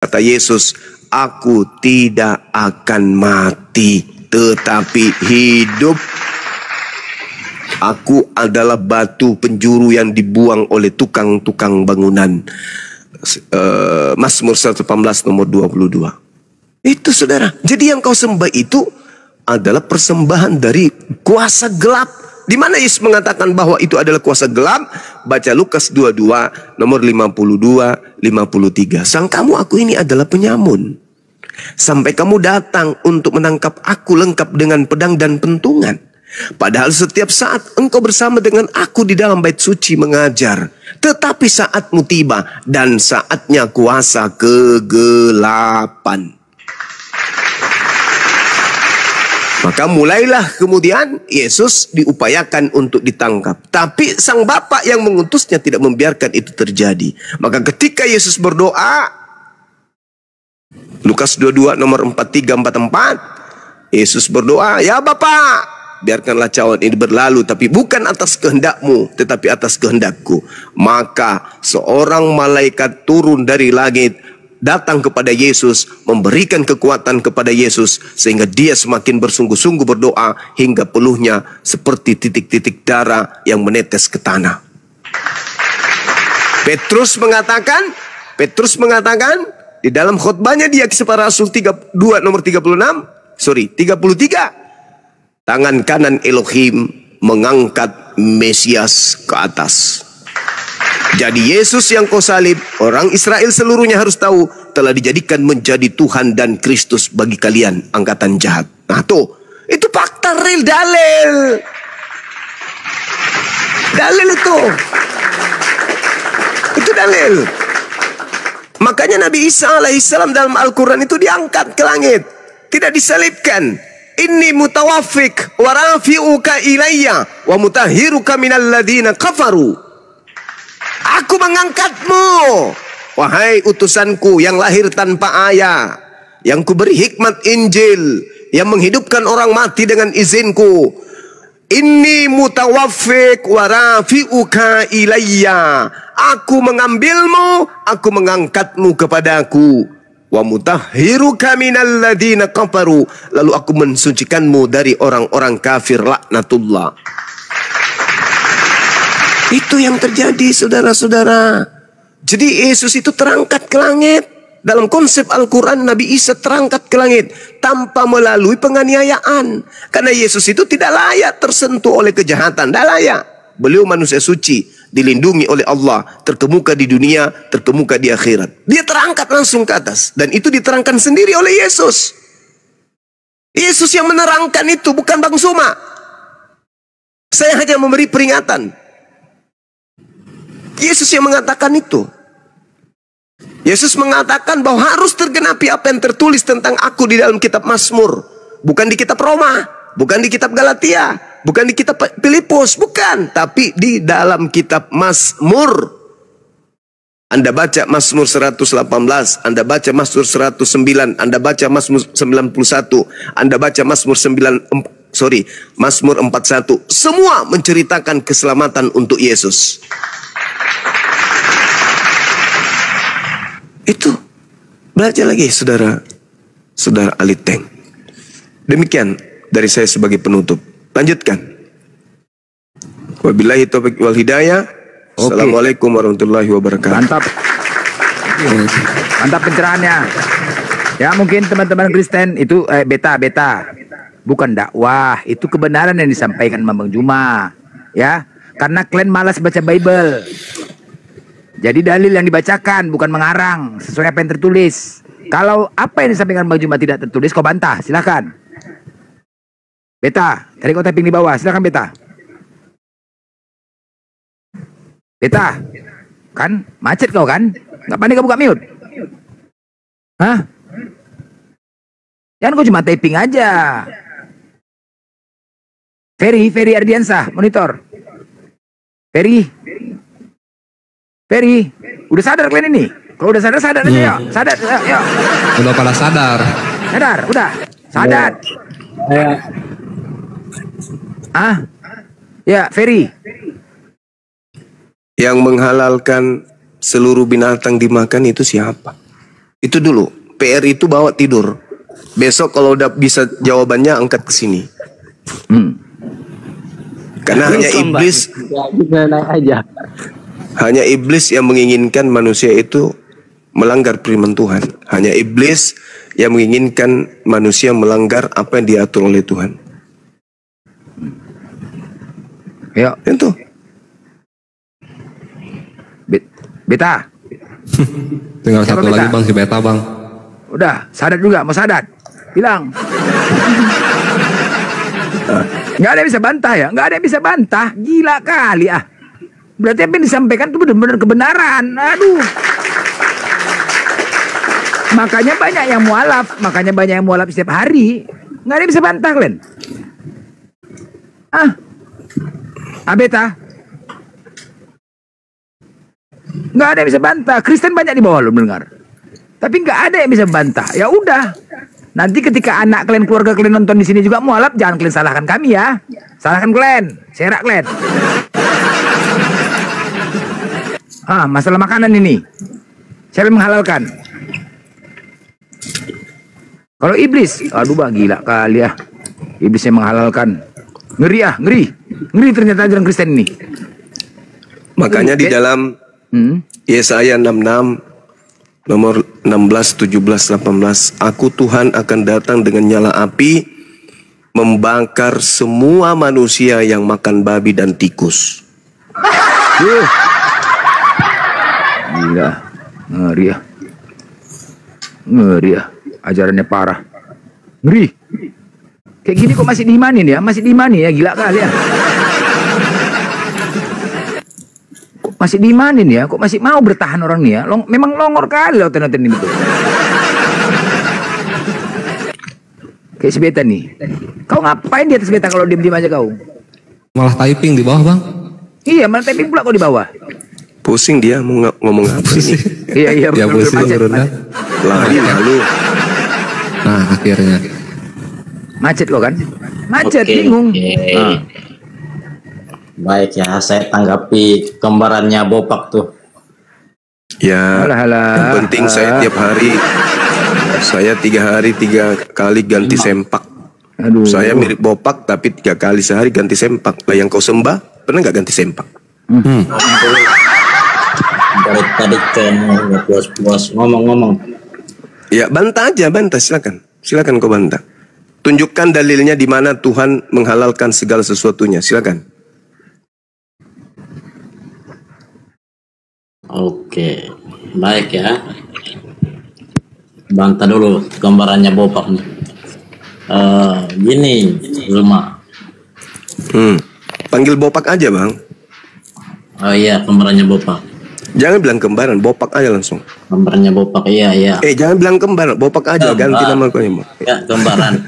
Kata Yesus, aku tidak akan mati, tetapi hidup. Aku adalah batu penjuru yang dibuang oleh tukang-tukang bangunan. Mazmur 118 nomor 22. Itu saudara. Jadi yang kau sembah itu adalah persembahan dari kuasa gelap. Di mana Yesus mengatakan bahwa itu adalah kuasa gelap? Baca Lukas 22 nomor 52, 53. Sangkamu aku ini adalah penyamun, sampai kamu datang untuk menangkap aku lengkap dengan pedang dan pentungan. Padahal setiap saat engkau bersama dengan aku di dalam bait suci mengajar. Tetapi saatmu tiba dan saatnya kuasa kegelapan. Maka mulailah kemudian Yesus diupayakan untuk ditangkap. Tapi sang Bapa yang mengutusnya tidak membiarkan itu terjadi. Maka ketika Yesus berdoa, Lukas 22 nomor 43-44, Yesus berdoa, ya Bapa, biarkanlah cawan ini berlalu, tapi bukan atas kehendakmu, tetapi atas kehendakku. Maka seorang malaikat turun dari langit, datang kepada Yesus, memberikan kekuatan kepada Yesus, sehingga dia semakin bersungguh-sungguh berdoa, hingga peluhnya seperti titik-titik darah yang menetes ke tanah. Petrus mengatakan di dalam khotbahnya dia Kisah Para Rasul 32 nomor 33, tangan kanan Elohim mengangkat Mesias ke atas. Jadi Yesus yang kau salib, orang Israel seluruhnya harus tahu, telah dijadikan menjadi Tuhan dan Kristus bagi kalian angkatan jahat. Nah tuh, itu fakta real, dalil. Dalil itu. Itu dalil. Makanya Nabi Isa alaihissalam dalam Al-Quran itu diangkat ke langit, tidak disalibkan. Inni mutawafik wa rafi'uka ilayya wa mutahhiruka minal ladina kafaru. Aku mengangkatmu, wahai utusanku yang lahir tanpa ayah, yang kuberi hikmat Injil, yang menghidupkan orang mati dengan izinku. Inni mutawaffik wa rafi'uka ilayya. Aku mengambilmu, aku mengangkatmu kepadaku. Wa mutahhiruka minal ladina kafaru. Lalu aku mensucikanmu dari orang-orang kafir, laknatullah. Itu yang terjadi, saudara-saudara. Jadi Yesus itu terangkat ke langit. Dalam konsep Al-Quran, Nabi Isa terangkat ke langit tanpa melalui penganiayaan. Karena Yesus itu tidak layak tersentuh oleh kejahatan. Tidak layak. Beliau manusia suci, dilindungi oleh Allah, terkemuka di dunia, terkemuka di akhirat. Dia terangkat langsung ke atas. Dan itu diterangkan sendiri oleh Yesus. Yesus yang menerangkan itu, bukan Bang Suma. Saya hanya memberi peringatan. Yesus yang mengatakan itu. Yesus mengatakan bahwa harus tergenapi apa yang tertulis tentang aku di dalam kitab Mazmur. Bukan di kitab Roma, bukan di kitab Galatia, bukan di kitab Filipus, bukan. Tapi di dalam kitab Mazmur. Anda baca Mazmur 118, Anda baca Mazmur 109, Anda baca Mazmur 91, Anda baca Mazmur Mazmur 41. Semua menceritakan keselamatan untuk Yesus. Itu belajar lagi, saudara Aliteng. Demikian dari saya sebagai penutup. Lanjutkan. Wabillahi taufiq wal hidayah. Assalamualaikum warahmatullahi wabarakatuh. Mantap. Mantap pencerahannya. Ya mungkin teman-teman Kristen itu beta. Bukan dakwah, itu kebenaran yang disampaikan Bang Juma. Ya, karena kalian malas baca Bible. Jadi dalil yang dibacakan, bukan mengarang sesuai apa yang tertulis. Kalau apa yang disampaikan Bang Juma tidak tertulis, kau bantah, silakan. Beta, tadi kau typing di bawah, silakan Beta. Beta, kan macet kau kan? Nggak pandai kau buka mute? Hah? Jangan kau cuma typing aja. Ferry Ardiansah, monitor. Ferry, udah sadar kalian ini? Kalau udah sadar aja yuk. Sadar, yuk. Udah pada sadar. Sadar, udah. Sadar. Ya, Ferry. Yang menghalalkan seluruh binatang dimakan itu siapa? Itu dulu. PR itu bawa tidur. Besok kalau udah bisa jawabannya angkat ke sini. Karena hanya iblis, hanya iblis yang menginginkan manusia itu melanggar firman Tuhan. Hanya iblis yang menginginkan manusia melanggar apa yang diatur oleh Tuhan. Ya, Itu. Beta. Tinggal Siapa satu Beta? lagi bang, si Beta bang. Udah, Sadat juga, mau Sadat? Bilang. Nggak ada yang bisa bantah ya? Nggak ada yang bisa bantah. Gila kali ah. Berarti apa yang disampaikan itu benar-benar kebenaran. Aduh. Makanya banyak yang mualaf setiap hari. Nggak ada yang bisa bantah, Glenn. Beta. Nggak ada yang bisa bantah. Kristen banyak di bawah lo mendengar. Tapi nggak ada yang bisa bantah. Ya udah. Nanti ketika anak kalian, keluarga kalian nonton di sini juga mualaf, jangan kalian salahkan kami ya. Salahkan kalian. Serak kalian. Masalah makanan ini. Siapa yang menghalalkan? Kalau iblis, aduh bang, gila kali ya. Iblis yang menghalalkan. Ngeri ah, ngeri. Ngeri ternyata ajaran Kristen ini. Makanya di dalam Yesaya 66 nomor 16, 17, 18, aku Tuhan akan datang dengan nyala api membakar semua manusia yang makan babi dan tikus. Gila, ngeri ya. Ngeri ya, ajarannya parah. Ngeri. Kayak gini kok masih diimanin ya? Masih diimanin ya, gila kali ya. Kok masih diimanin ya? Kok masih mau bertahan orang nih ya? Memang longor kali lautan-lautan ini tuh. Kayak si Beta nih. Kau ngapain di atas Beta kalau diem-diem aja kau? Malah typing di bawah bang. Iya, malah typing pula kau di bawah. Pusing dia mau ngomong apa ini. Iya, Ya betul, pusing macet, berenang. Lari lalu. Nah akhirnya. macet lo kan? Macet, Oke, bingung. oke. Baik ya, saya tanggapi kembarannya Bopak tuh. Ya, yang penting saya tiap hari, saya 3 hari 3 kali ganti sempak. Aduh. Saya mirip Bopak tapi 3 kali sehari ganti sempak. Lah yang kau sembah pernah nggak ganti sempak? Dari tadi kamu puas-puas ngomong-ngomong. Ya bantah aja, bantah silakan, silakan kau bantah. Tunjukkan dalilnya di mana Tuhan menghalalkan segala sesuatunya, silakan. Oke, baik ya. Bantah dulu gambarannya Bopak nih. Gini, Zulma. Panggil Bopak aja bang. Oh iya, kembarannya Bopak. Jangan bilang kembaran, Bopak aja langsung. Kembarannya Bopak, iya iya. Jangan bilang kembar, Bopak aja, ganti nama kau ya. Ya, kembaran.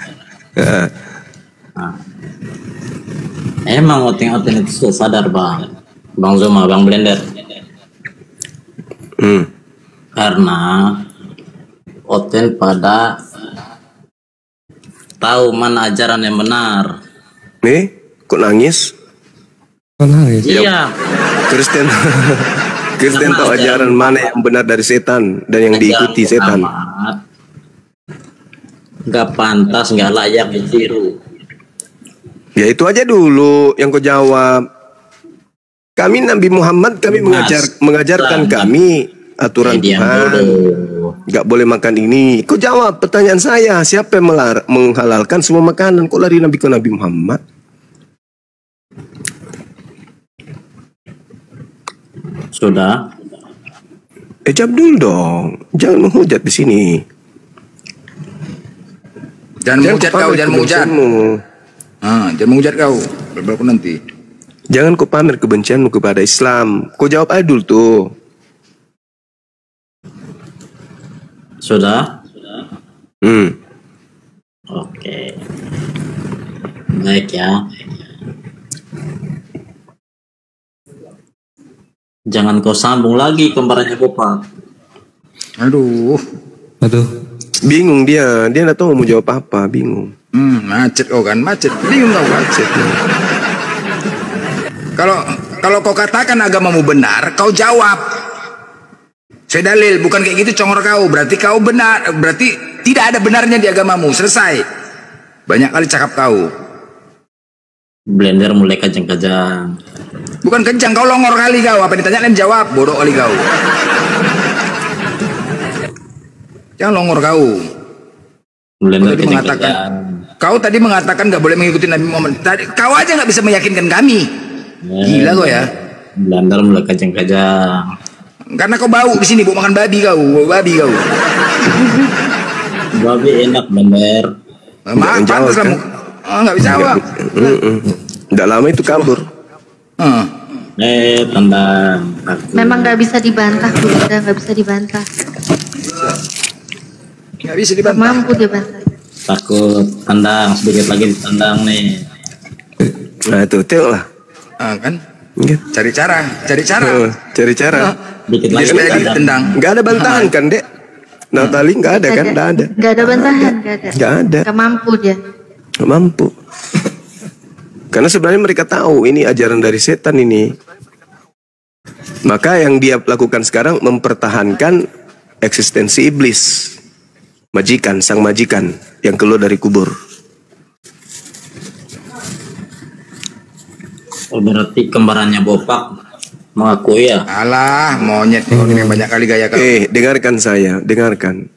Nah. Emang oting-oting itu sadar bang Zuma, Bang Blender. Karena Oten pada tahu mana ajaran yang benar. Kok nangis? Nangis. Iya. Kristen Kristen tahu ajaran mana yang benar dari setan dan yang diikuti setan. Gak pantas, gak layak ditiru. Ya itu aja dulu yang kau jawab. Kami Nabi Muhammad, kami mengajarkan kami aturan Tuhan. Gak boleh makan ini. Kau jawab pertanyaan saya, siapa yang menghalalkan semua makanan? Kok lari Nabi ke Nabi Muhammad? Sudah. Jawab dulu dong. Jangan menghujat di sini. Jangan menghujat kau, jangan menghujat. Jangan menghujat kau. Berlaku nanti. Jangan kau pamer kebencianmu kepada Islam. Kau jawab aja dulu tuh. Sudah? Oke. Baik ya. Jangan kau sambung lagi kembarannya Bopak. Aduh. Bingung dia nggak tahu mau jawab apa, bingung. Macet kau kan, macet. Bingung kau macet. Kalau kau katakan agamamu benar, kau jawab. Saya dalil, bukan kayak gitu congor kau. Berarti kau benar, berarti tidak ada benarnya di agamamu. Selesai. Banyak kali cakap kau. Blender mulai kejang-kejang. Bukan kencang, kau longor kali kau. Apa ditanya kan jawab, bodoh kali kau. Jangan longor kau. Blender Kau tadi mengatakan, kau tadi mengatakan nggak boleh mengikuti Nabi Muhammad. Tadi kau aja nggak bisa meyakinkan kami. Gila kau ya. Blender mulai kejang-kejang. Karena kau bau di sini, bau makan babi kau, bau babi kau. Babi enak Blender. Maaf, pantas kamu. Nggak bisa jawab. Nggak lama itu kabur. Tendang. Memang nggak bisa dibantah, Bunda, nggak bisa dibantah. Nggak bisa dibantah. Mampu dia bantah. Takut tendang, sedikit lagi ditendang nih. Nah itu tengoklah. Kan? Cari cara. Cari cara. Dikit Jadi lagi supaya ditendang. ditendang. Nggak ada bantahan kan, Dek? Natali nggak ada kan? Nggak ada. Nggak ada bantahan, nggak ada. Nggak ada. Nggak mampu dia. Nggak mampu. Karena sebenarnya mereka tahu ini ajaran dari setan ini. Maka yang dia lakukan sekarang mempertahankan eksistensi iblis. Majikan, sang majikan yang keluar dari kubur. Oh, berarti kembarannya Bopak mengakui ya? Alah, monyet kau ini banyak kali gaya kau. Dengarkan saya, dengarkan.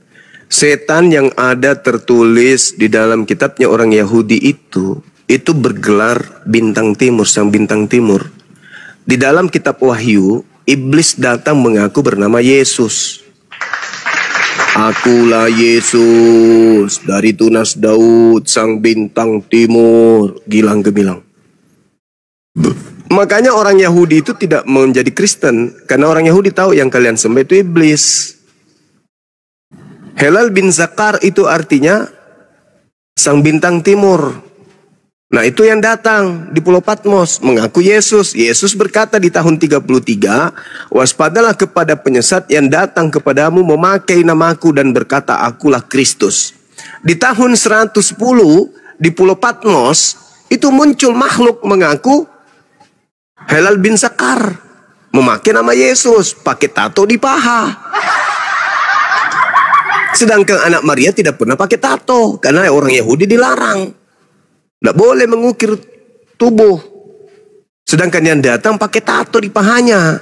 Setan yang ada tertulis di dalam kitabnya orang Yahudi itu bergelar bintang timur, sang bintang timur. Di dalam kitab Wahyu, iblis datang mengaku bernama Yesus. Akulah Yesus dari tunas Daud, sang bintang timur, gilang gemilang. Makanya orang Yahudi itu tidak menjadi Kristen, karena orang Yahudi tahu yang kalian sembah itu iblis. Helal bin Zakar itu artinya sang bintang timur. Nah itu yang datang di Pulau Patmos mengaku Yesus. Yesus berkata di tahun 33, waspadalah kepada penyesat yang datang kepadamu memakai namaku dan berkata akulah Kristus. Di tahun 110 di Pulau Patmos itu muncul makhluk mengaku Helal bin Zakar, memakai nama Yesus, pakai tato di paha. Sedangkan anak Maria tidak pernah pakai tato karena orang Yahudi dilarang. Tidak boleh mengukir tubuh. Sedangkan yang datang pakai tato di pahanya.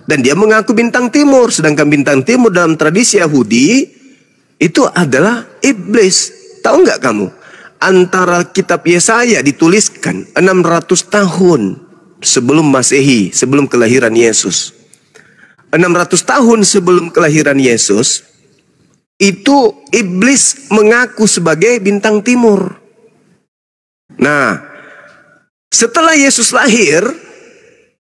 Dan dia mengaku bintang timur. Sedangkan bintang timur dalam tradisi Yahudi itu adalah iblis. Tahu nggak kamu? Antara kitab Yesaya dituliskan 600 tahun sebelum Masehi, sebelum kelahiran Yesus. 600 tahun sebelum kelahiran Yesus, itu iblis mengaku sebagai bintang timur. Nah, setelah Yesus lahir,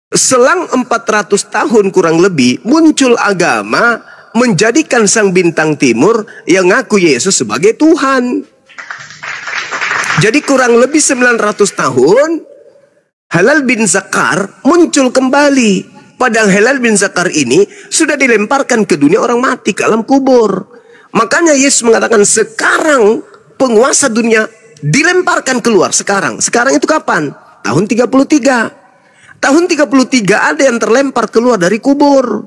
selang 400 tahun kurang lebih, muncul agama menjadikan sang bintang timur yang ngaku Yesus sebagai Tuhan. Jadi kurang lebih 900 tahun, Helal bin Zakar muncul kembali. Padahal Helal bin Zakar ini sudah dilemparkan ke dunia orang mati, ke alam kubur. Makanya Yesus mengatakan sekarang penguasa dunia dilemparkan keluar sekarang. Sekarang itu kapan? Tahun 33. Tahun 33 ada yang terlempar keluar dari kubur.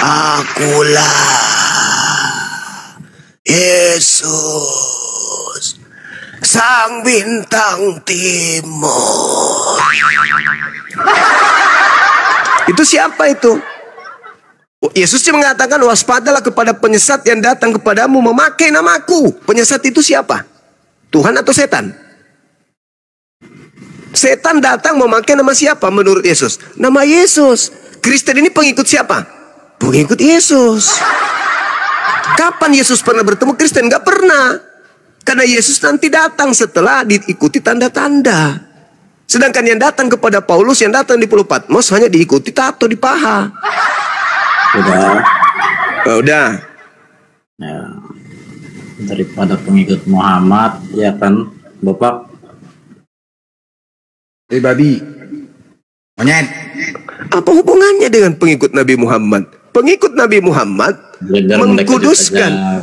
Akulah Yesus, sang bintang timur. Itu siapa itu? Yesus mengatakan waspadalah kepada penyesat yang datang kepadamu memakai namaku. Penyesat itu siapa? Tuhan atau setan? Setan datang memakai nama siapa menurut Yesus? Nama Yesus. Kristen ini pengikut siapa? Pengikut Yesus. Kapan Yesus pernah bertemu Kristen? Gak pernah. Karena Yesus nanti datang setelah diikuti tanda-tanda. Sedangkan yang datang kepada Paulus, yang datang di Pulau Patmos hanya diikuti tato di paha. Udah. Oh, udah. Ya. Daripada pengikut Muhammad, ya kan, Bapak? Babi. Monyet. Apa hubungannya dengan pengikut Nabi Muhammad? Pengikut Nabi Muhammad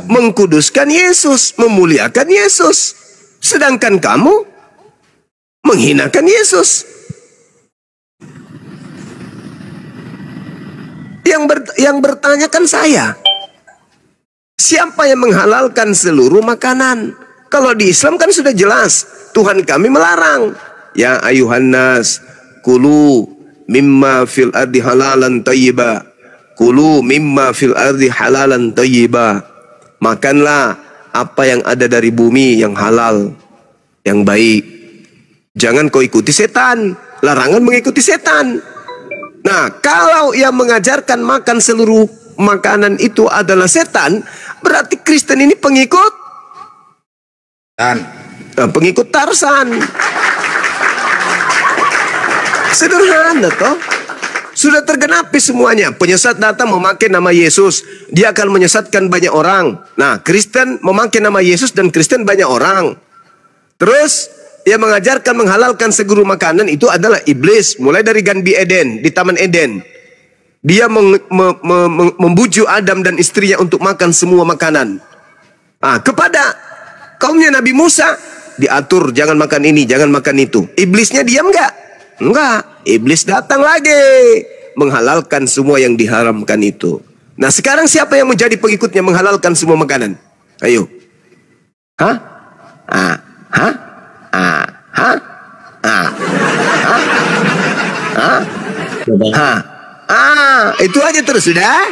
mengkuduskan Yesus, memuliakan Yesus. Sedangkan kamu menghinakan Yesus. yang bertanya kan saya. Siapa yang menghalalkan seluruh makanan? Kalau di Islam kan sudah jelas, Tuhan kami melarang. Ya ayuhan nas, kulu mimma fil ardi halalan thayyiba. Kulu mimma fil ardi halalan thayyiba. Makanlah apa yang ada dari bumi yang halal, yang baik. Jangan kau ikuti setan. Larangan mengikuti setan. Nah, kalau yang mengajarkan makan seluruh makanan itu adalah setan, berarti Kristen ini pengikut pengikut Tarsan. Sederhana toh. Sudah tergenapi semuanya. Penyesat datang memakai nama Yesus, dia akan menyesatkan banyak orang. Nah, Kristen memakai nama Yesus dan Kristen banyak orang. Terus dia mengajarkan menghalalkan seluruh makanan itu adalah iblis. Mulai dari Ganbi Eden, di Taman Eden. Dia membujuk Adam dan istrinya untuk makan semua makanan. Kepada kaumnya Nabi Musa, diatur jangan makan ini, jangan makan itu. Iblisnya diam enggak? Enggak. Iblis datang lagi, menghalalkan semua yang diharamkan itu. Nah, sekarang siapa yang menjadi pengikutnya menghalalkan semua makanan? Ayo. Itu aja terus. Sudah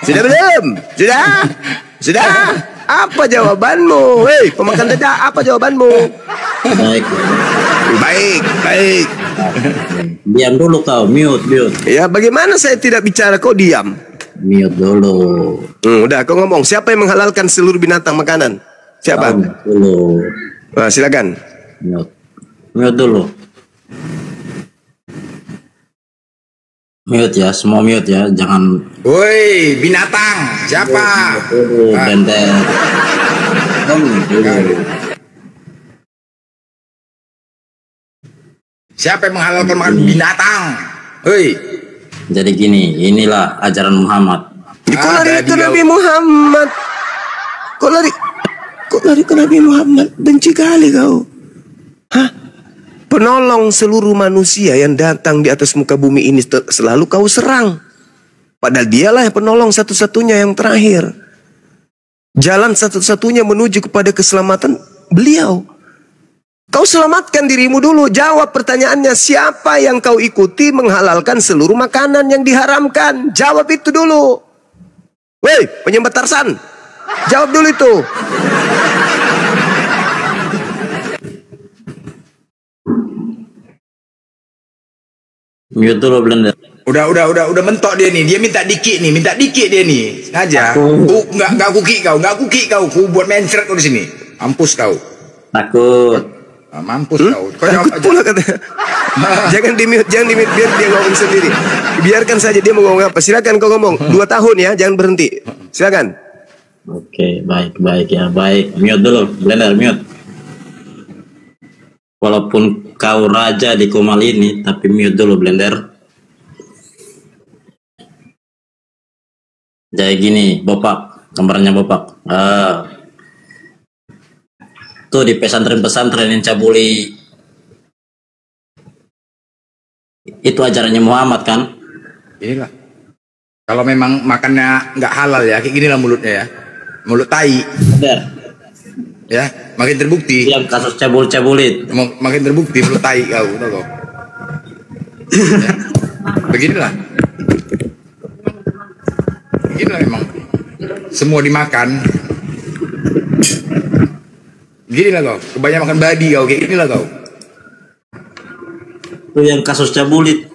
belum? Sudah. Apa jawabanmu? Hei, pemakan dada, apa jawabanmu? Baik. Diam dulu kau, mute. Ya, bagaimana saya tidak bicara kau diam? Mute dulu. Udah, kau ngomong. Siapa yang menghalalkan seluruh binatang makanan? Siapa? Dulu. Nah, silakan. Mute dulu. Mute ya, semua mute ya, jangan. Woi, binatang, siapa? Benter. Siapa yang menghalalkan makan binatang? Hei. Jadi gini, inilah ajaran Muhammad. Kok lari ke Nabi Muhammad? Kok lari ke Nabi Muhammad? Benci kali kau. Penolong seluruh manusia yang datang di atas muka bumi ini selalu kau serang. Padahal dialah yang penolong satu-satunya yang terakhir. Jalan satu-satunya menuju kepada keselamatan beliau. Kau selamatkan dirimu dulu. Jawab pertanyaannya, siapa yang kau ikuti menghalalkan seluruh makanan yang diharamkan? Jawab itu dulu. Woi, penyembah Tarsan, jawab dulu itu. Mute dulu Blender. Udah mentok dia nih. Dia minta dikit dia nih. Sengaja. Enggak aku kick kau. Ku buat mencret kau di sini. Mampus kau. Takut. Mampus kau. Takut pula katanya. Jangan di mute biar dia ngomong sendiri. Biarkan saja dia mau ngomong apa. Silakan kau ngomong. 2 tahun ya, jangan berhenti. Silakan. Oke, baik ya, baik. Mute dulu, Blender, mute. Walaupun kau raja di Komal ini, tapi mute dulu Blender. Jadi gini, Bopak, gambarnya Bopak. Tuh di pesantren-pesantren yang cabuli, itu ajarannya Muhammad kan? Inilah. Kalau memang makannya nggak halal ya, kayak gini lah mulutnya ya. Mulut tai. Bener. Ya, makin terbukti. Yang kasus cabul-cabulit. Makin terbukti mulut tai kau, tahu kau. Ya. Beginilah memang. Semua dimakan. Beginilah kau. Kebanyakan makan babi kau, kayak ginilah kau. Itu yang kasus cabulit,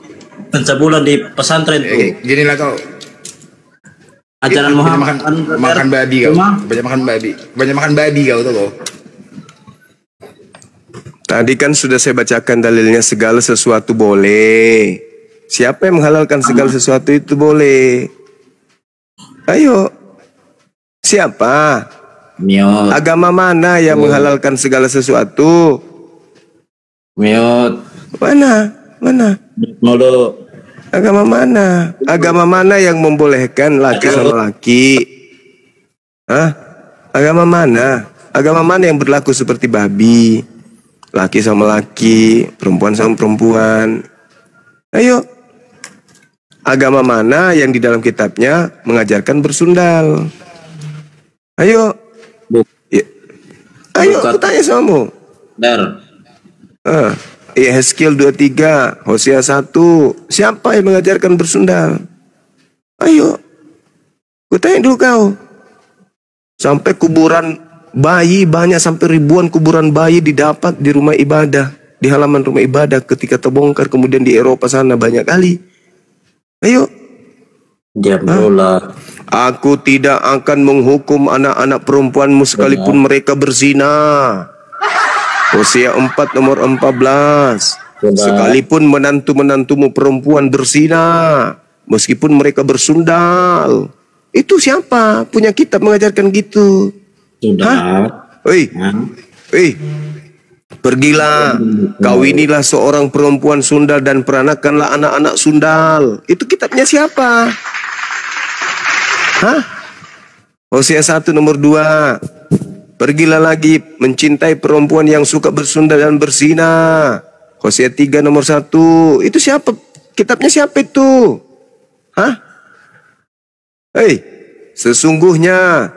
pencabulan di pesantren tuh. Ginilah kau. Ajaran Muhammad makan babi kau. Banyak makan babi kau tuh kau. Tadi kan sudah saya bacakan dalilnya, segala sesuatu boleh. Siapa yang menghalalkan segala sesuatu itu boleh. Ayo. Siapa? Mute. Agama mana yang menghalalkan segala sesuatu? Mute. Mana? Mulu. Agama mana? Agama mana yang membolehkan laki sama laki? Agama mana? Agama mana yang berlaku seperti babi? Laki sama laki, perempuan sama perempuan. Ayo. Agama mana yang di dalam kitabnya mengajarkan bersundal? Ayo. Ya. Ayo, aku tanya sama kamu. Yehezkiel 23, Hosea 1. Siapa yang mengajarkan bersundal? Ayo. Aku tanya dulu kau. Sampai kuburan bayi, banyak sampai ribuan kuburan bayi didapat di rumah ibadah, di halaman rumah ibadah ketika terbongkar, kemudian di Eropa sana banyak kali. Ayo. Diam dulu. Aku tidak akan menghukum anak-anak perempuanmu sekalipun mereka berzina. Hosea 4 nomor 14. Sekalipun menantu-menantumu perempuan berzina, meskipun mereka bersundal. Itu siapa punya kitab mengajarkan gitu? Sudah. Pergilah, kawinilah seorang perempuan sundal dan peranakanlah anak-anak sundal. Itu kitabnya siapa? Hosea 1 nomor 2. Pergilah lagi, mencintai perempuan yang suka bersundal dan berzina. Hosea 3 nomor 1. Itu siapa? Kitabnya siapa itu? Sesungguhnya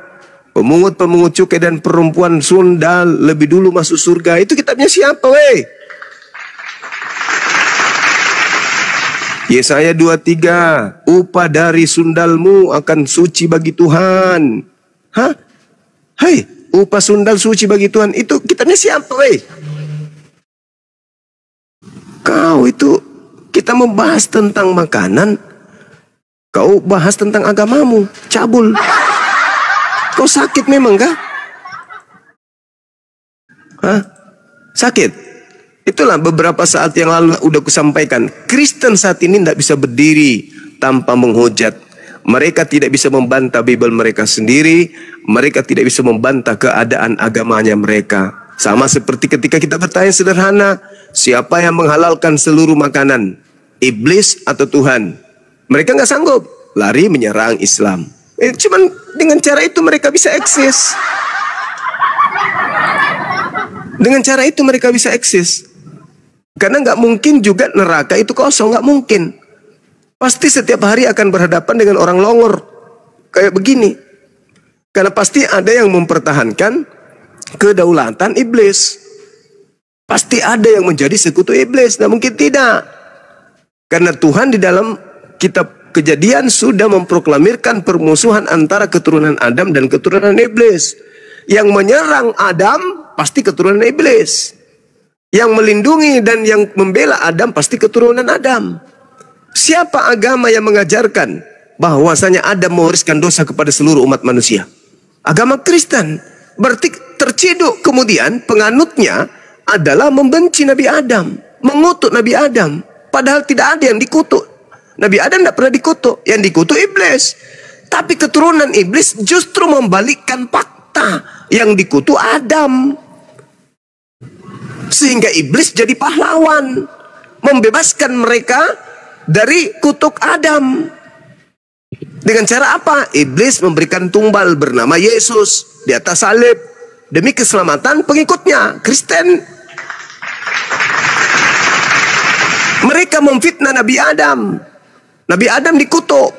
pemungut-pemungut cukai dan perempuan sundal lebih dulu masuk surga. Itu kitabnya siapa, weh? Yesaya 23, upah dari sundalmu akan suci bagi Tuhan. Upah sundal suci bagi Tuhan. Itu kitabnya siapa, weh? Kau itu, kita membahas tentang makanan, kau bahas tentang agamamu, cabul. Kau sakit memang kah? Sakit? Itulah beberapa saat yang lalu udah kusampaikan. Kristen saat ini tidak bisa berdiri tanpa menghujat. Mereka tidak bisa membantah Bible mereka sendiri. Mereka tidak bisa membantah keadaan agamanya mereka. Sama seperti ketika kita bertanya sederhana, siapa yang menghalalkan seluruh makanan? Iblis atau Tuhan? Mereka nggak sanggup, lari menyerang Islam. Cuman dengan cara itu mereka bisa eksis. Dengan cara itu mereka bisa eksis. Karena nggak mungkin juga neraka itu kosong, nggak mungkin. Pasti setiap hari akan berhadapan dengan orang longor kayak begini. Karena pasti ada yang mempertahankan kedaulatan iblis. Pasti ada yang menjadi sekutu iblis. Nah, mungkin tidak. Karena Tuhan di dalam kitab Kejadian sudah memproklamirkan permusuhan antara keturunan Adam dan keturunan iblis. Yang menyerang Adam pasti keturunan iblis. Yang melindungi dan yang membela Adam pasti keturunan Adam. Siapa agama yang mengajarkan bahwasanya Adam mewariskan dosa kepada seluruh umat manusia? Agama Kristen. Berarti terciduk kemudian penganutnya adalah membenci Nabi Adam, mengutuk Nabi Adam. Padahal tidak ada yang dikutuk. Nabi Adam tidak pernah dikutuk. Yang dikutuk iblis. Tapi keturunan iblis justru membalikkan fakta. Yang dikutuk Adam. Sehingga iblis jadi pahlawan. Membebaskan mereka dari kutuk Adam. Dengan cara apa? Iblis memberikan tumbal bernama Yesus di atas salib. Demi keselamatan pengikutnya, Kristen. Mereka memfitnah Nabi Adam. Nabi Adam dikutuk,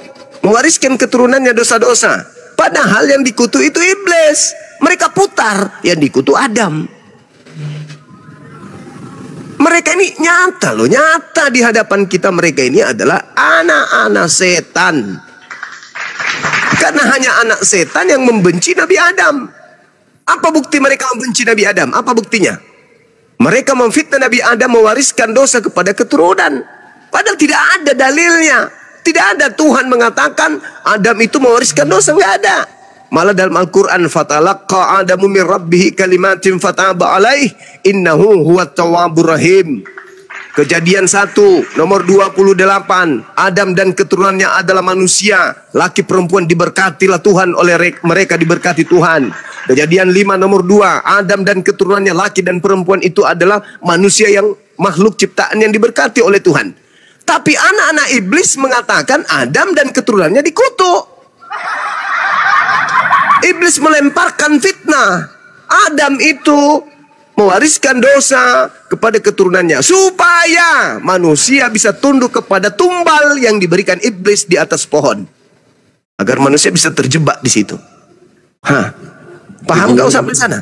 mewariskan keturunannya dosa-dosa. Padahal yang dikutuk itu iblis. Mereka putar, yang dikutuk Adam. Mereka ini nyata loh, nyata di hadapan kita. Mereka ini adalah anak-anak setan. Karena hanya anak setan yang membenci Nabi Adam. Apa bukti mereka membenci Nabi Adam? Apa buktinya? Mereka memfitnah Nabi Adam mewariskan dosa kepada keturunan. Padahal tidak ada dalilnya. Tidak ada Tuhan mengatakan Adam itu mewariskan dosa, nggak ada. Malah dalam Al-Quran, fatalaqqa Adamu min rabbihi kalimatin fataba alaih innahu huwat tawwabur rahim. Kejadian 1 nomor 28. Adam dan keturunannya adalah manusia. Laki perempuan diberkatilah Tuhan, oleh mereka diberkati Tuhan. Kejadian 5 nomor 2. Adam dan keturunannya laki dan perempuan itu adalah manusia yang makhluk ciptaan yang diberkati oleh Tuhan. Tapi anak-anak iblis mengatakan Adam dan keturunannya dikutuk. Iblis melemparkan fitnah. Adam itu mewariskan dosa kepada keturunannya supaya manusia bisa tunduk kepada tumbal yang diberikan iblis di atas pohon, agar manusia bisa terjebak di situ. Paham nggak sampai sana?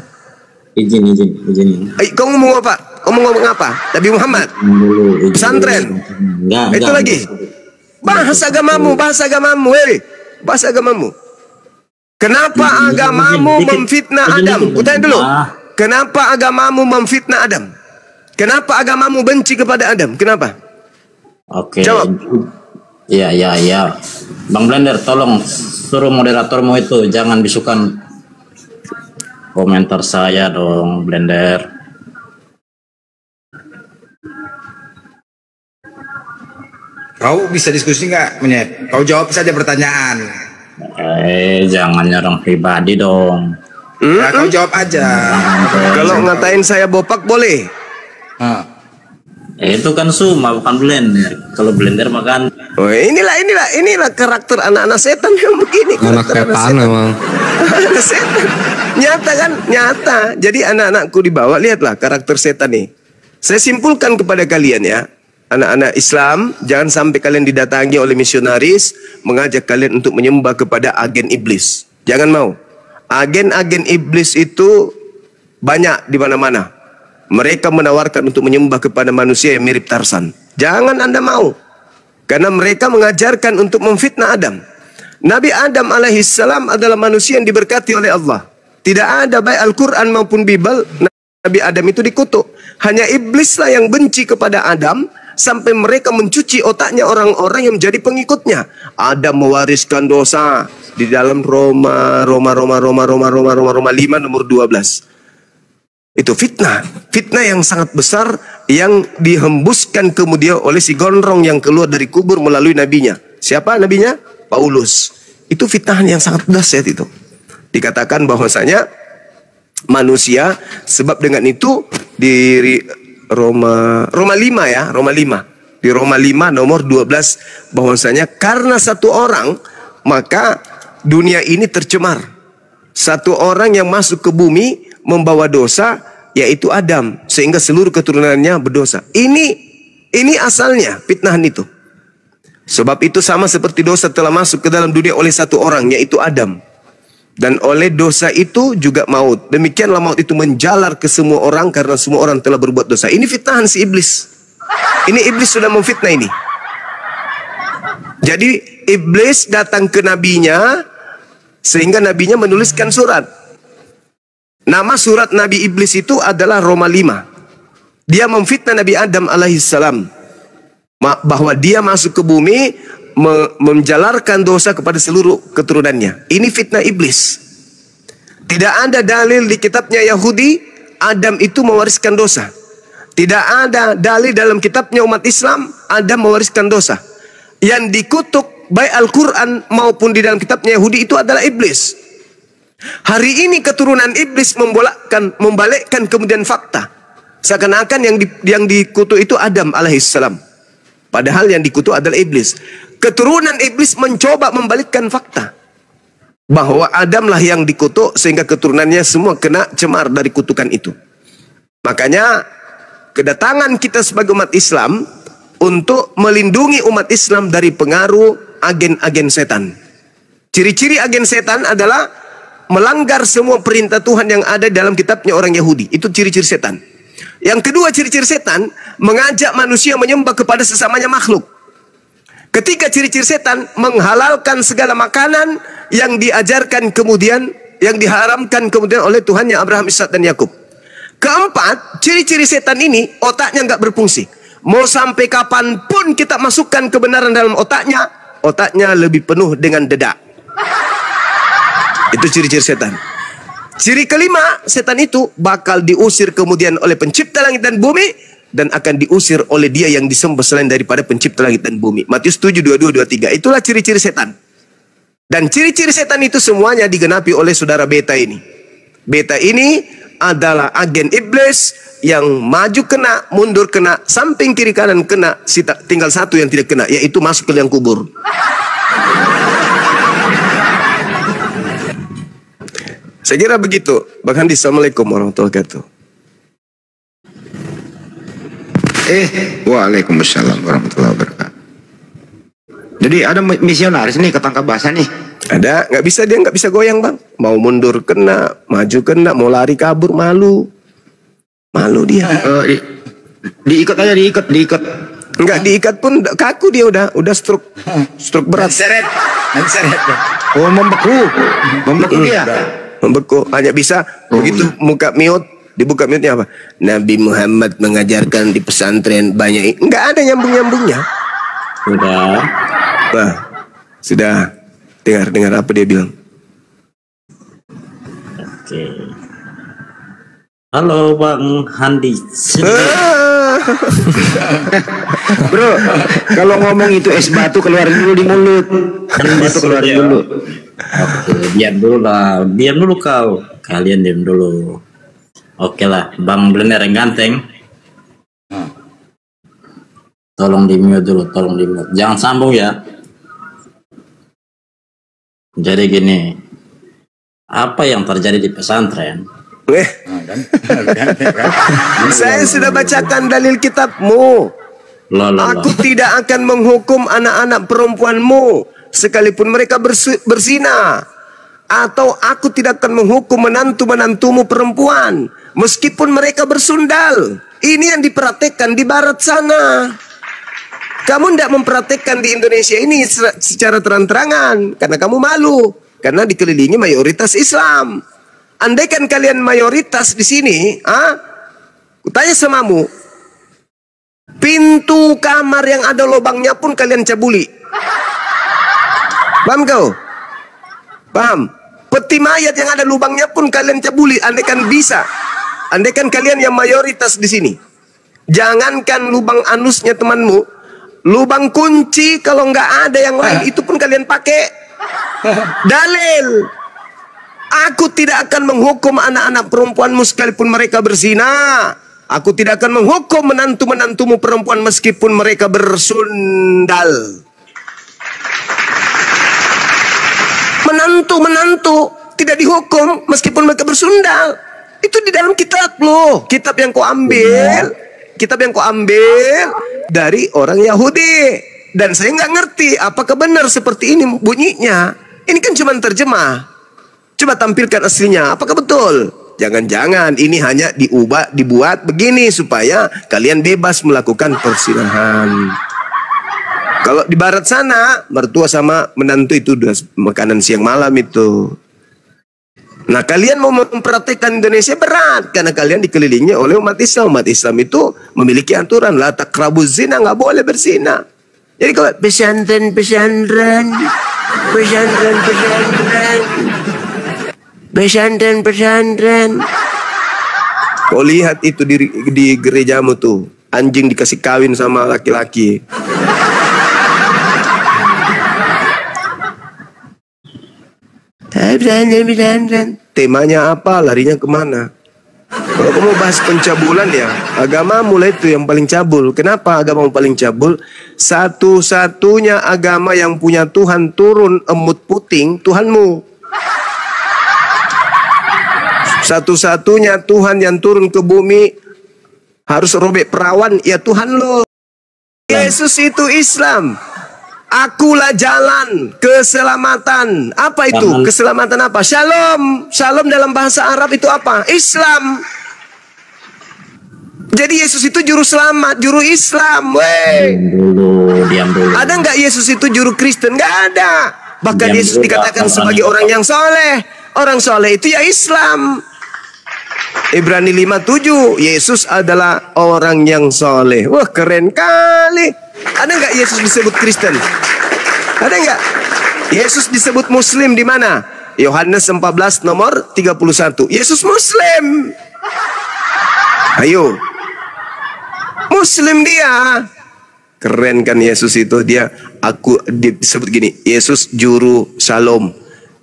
Izin. Kau ngomong apa? Kau ngomong apa? Nabi Muhammad, pesantren, itu lagi. Bahasa agamamu, bahasa agamamu. Kenapa agamamu memfitnah Adam? Kutanya dulu. Kenapa agamamu memfitnah Adam? Kenapa agamamu benci kepada Adam? Kenapa? Oke. Jawab. Iya. Bang Blender, tolong suruh moderatormu itu jangan bisukan komentar saya dong, Blender. Kau bisa diskusi nggak, Menyet? Kau jawab saja pertanyaan. Jangan nyerang pribadi dong. Ya, kau jawab aja. Kalau ngatain saya bopak boleh. Itu kan Suma bukan Blender. Kalau Blender makan. Oh, inilah karakter anak-anak setan yang begini. Anak setan memang. Anak setan. Nyata kan? Nyata. Jadi anak-anakku dibawa, lihatlah karakter setan nih. Saya simpulkan kepada kalian ya. Anak-anak Islam, jangan sampai kalian didatangi oleh misionaris mengajak kalian untuk menyembah kepada agen iblis. Jangan mau. Agen-agen iblis itu banyak di mana-mana. Mereka menawarkan untuk menyembah kepada manusia yang mirip Tarsan. Jangan Anda mau. Karena mereka mengajarkan untuk memfitnah Adam. Nabi Adam alaihissalam adalah manusia yang diberkati oleh Allah. Tidak ada baik Al-Quran maupun Bible Nabi Adam itu dikutuk. Hanya iblislah yang benci kepada Adam sampai mereka mencuci otaknya orang-orang yang menjadi pengikutnya. Adam mewariskan dosa di dalam Roma 5 nomor 12. Itu fitnah yang sangat besar yang dihembuskan kemudian oleh si gondrong yang keluar dari kubur melalui nabinya. Siapa nabinya? Paulus. Itu fitnah yang sangat dahsyat itu. Dikatakan bahwasanya manusia sebab dengan itu di Roma 5 ya, Roma 5. Di Roma 5 nomor 12 bahwasanya karena satu orang maka dunia ini tercemar. Satu orang yang masuk ke bumi membawa dosa, yaitu Adam, sehingga seluruh keturunannya berdosa. Ini asalnya fitnahan itu. Sebab itu sama seperti dosa telah masuk ke dalam dunia oleh satu orang, yaitu Adam. Dan oleh dosa itu juga maut. Demikianlah maut itu menjalar ke semua orang karena semua orang telah berbuat dosa. Ini fitnahan si iblis. Ini iblis sudah memfitnah ini. Jadi iblis datang ke nabinya sehingga nabinya menuliskan surat. Nama surat Nabi Iblis itu adalah Roma 5. Dia memfitnah Nabi Adam alaihissalam bahwa dia masuk ke bumi menjalarkan dosa kepada seluruh keturunannya. Ini fitnah iblis. Tidak ada dalil di kitabnya Yahudi Adam itu mewariskan dosa. Tidak ada dalil dalam kitabnya umat Islam Adam mewariskan dosa. Yang dikutuk baik Al-Quran maupun di dalam kitabnya Yahudi itu adalah iblis. Hari ini keturunan iblis membalikkan kemudian fakta. Seakan-akan yang dikutuk itu Adam alaihissalam. Padahal yang dikutuk adalah iblis. Keturunan iblis mencoba membalikkan fakta. Bahwa Adamlah yang dikutuk sehingga keturunannya semua kena cemar dari kutukan itu. Makanya kedatangan kita sebagai umat Islam untuk melindungi umat Islam dari pengaruh agen-agen setan. Ciri-ciri agen setan adalah melanggar semua perintah Tuhan yang ada dalam kitabnya orang Yahudi. Itu ciri-ciri setan. Yang kedua ciri-ciri setan, mengajak manusia menyembah kepada sesamanya makhluk. Ketika ciri-ciri setan, menghalalkan segala makanan yang diajarkan kemudian, yang diharamkan kemudian oleh Tuhannya Abraham, Ishak dan Yakub. Keempat, ciri-ciri setan ini otaknya nggak berfungsi. Mau sampai kapanpun kita masukkan kebenaran dalam otaknya lebih penuh dengan dedak. Itu ciri-ciri setan. Ciri kelima, setan itu bakal diusir kemudian oleh pencipta langit dan bumi dan akan diusir oleh dia yang disembah selain daripada pencipta langit dan bumi. Matius 7, 22, 23. Itulah ciri-ciri setan. Dan ciri-ciri setan itu semuanya digenapi oleh saudara Beta ini. Beta ini adalah agen iblis yang maju kena, mundur kena, samping kiri kanan kena, tinggal satu yang tidak kena, yaitu masuk ke liang kubur. Saya kira begitu. Bang Handi, assalamualaikum warahmatullahi wabarakatuh. Waalaikumsalam warahmatullahi wabarakatuh. Jadi ada misionaris nih ketangkap basah nih. Ada, dia nggak bisa goyang bang. Mau mundur kena, maju kena, mau lari kabur malu dia. Diikat aja, diikat. Nggak diikat pun kaku dia udah stroke berat. Seret. Oh membeku dia. Membeku, hanya bisa begitu muka mute, dibuka mute-nya apa? Nabi Muhammad mengajarkan di pesantren banyak, nggak ada nyambungnya. Sudah. Dengar apa dia bilang. Oke. Halo Bang Handi. Bro, kalau ngomong itu es batu keluarin dulu di mulut. Oke, diam dulu kau. Kalian diam dulu. Oke lah, Bang Blender yang ganteng. Tolong di mute dulu, Jangan sambung ya. Jadi gini, apa yang terjadi di pesantren? Saya sudah bacakan dalil kitabmu. Aku tidak akan menghukum anak-anak perempuanmu sekalipun mereka berzina. Atau aku tidak akan menghukum menantu-menantumu perempuan meskipun mereka bersundal. Ini yang diperhatikan di barat sana. Kamu tidak mempraktekkan di Indonesia ini secara terang-terangan karena kamu malu, karena dikelilingi mayoritas Islam. Andaikan kalian mayoritas di sini, kutanya samamu, pintu kamar yang ada lubangnya pun kalian cabuli. Paham kau? Paham? Peti mayat yang ada lubangnya pun kalian cabuli. Andaikan bisa, andaikan kalian yang mayoritas di sini. Jangankan lubang anusnya temanmu, lubang kunci kalau nggak ada yang lain itu pun kalian pakai. Dalil, aku tidak akan menghukum anak-anak perempuanmu sekalipun mereka berzina. Aku tidak akan menghukum menantu-menantumu perempuan meskipun mereka bersundal. Menantu tidak dihukum meskipun mereka bersundal. Itu di dalam kitab loh. Kitab yang kau ambil dari orang Yahudi. Dan saya nggak ngerti apakah benar seperti ini bunyinya. Ini kan cuma terjemah. Coba tampilkan aslinya. Apakah betul? Jangan-jangan ini hanya dibuat begini supaya kalian bebas melakukan persinahan. Kalau di barat sana, mertua sama menantu itu udah makanan siang malam itu. Nah, kalian mau mempraktekkan Indonesia berat karena kalian dikelilingi oleh umat Islam. Umat Islam itu memiliki aturan, la taqrabu zina, nggak boleh berzina. Jadi kalau pesantren, kau lihat itu di gerejamu tuh, anjing dikasih kawin sama laki-laki. Temanya apa? Larinya kemana? Kalau kamu bahas pencabulan ya, agama mulai itu yang paling cabul. Kenapa agama paling cabul? Satu-satunya agama yang punya Tuhan turun emut puting, Tuhanmu. Satu-satunya Tuhan yang turun ke bumi harus robek perawan, ya Tuhan lo. Yesus itu Islam. Akulah jalan keselamatan. Apa itu? Keselamatan apa? Shalom. Shalom dalam bahasa Arab itu apa? Islam. Jadi Yesus itu juru selamat, juru Islam. Diam dulu. Ada nggak Yesus itu juru Kristen? Nggak ada. Bahkan Yesus dikatakan sebagai orang yang soleh. Orang soleh itu ya Islam. Ibrani 5:7, Yesus adalah orang yang soleh. Wah, keren kali. Ada nggak Yesus disebut Kristen? Ada nggak? Yesus disebut Muslim di mana? Yohanes 14 nomor 31. Yesus Muslim. Ayo, Muslim dia. Keren kan Yesus itu, disebut gini, Yesus juru Shalom,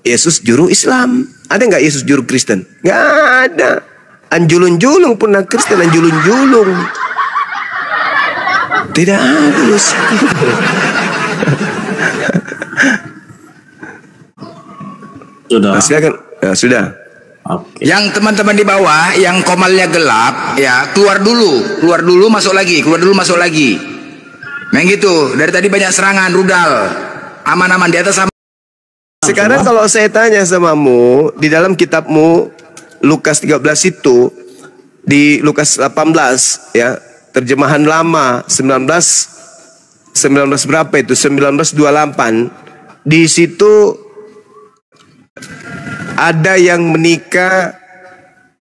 Yesus juru Islam. Ada nggak Yesus juru Kristen? Nggak ada. Anjulun-julung pun Kristen, anjulun-julung. Tidak ada. Sudah. Silakan. Ya, sudah. Oke. Yang teman-teman di bawah yang komalnya gelap ya, keluar dulu masuk lagi, keluar dulu masuk lagi. Main gitu. Dari tadi banyak serangan rudal. Aman-aman di atas. Sekarang kalau saya tanya samamu, di dalam kitabmu Lukas 13 itu, di Lukas 18 ya, terjemahan lama 19 berapa itu? 1928. Di situ ada yang menikah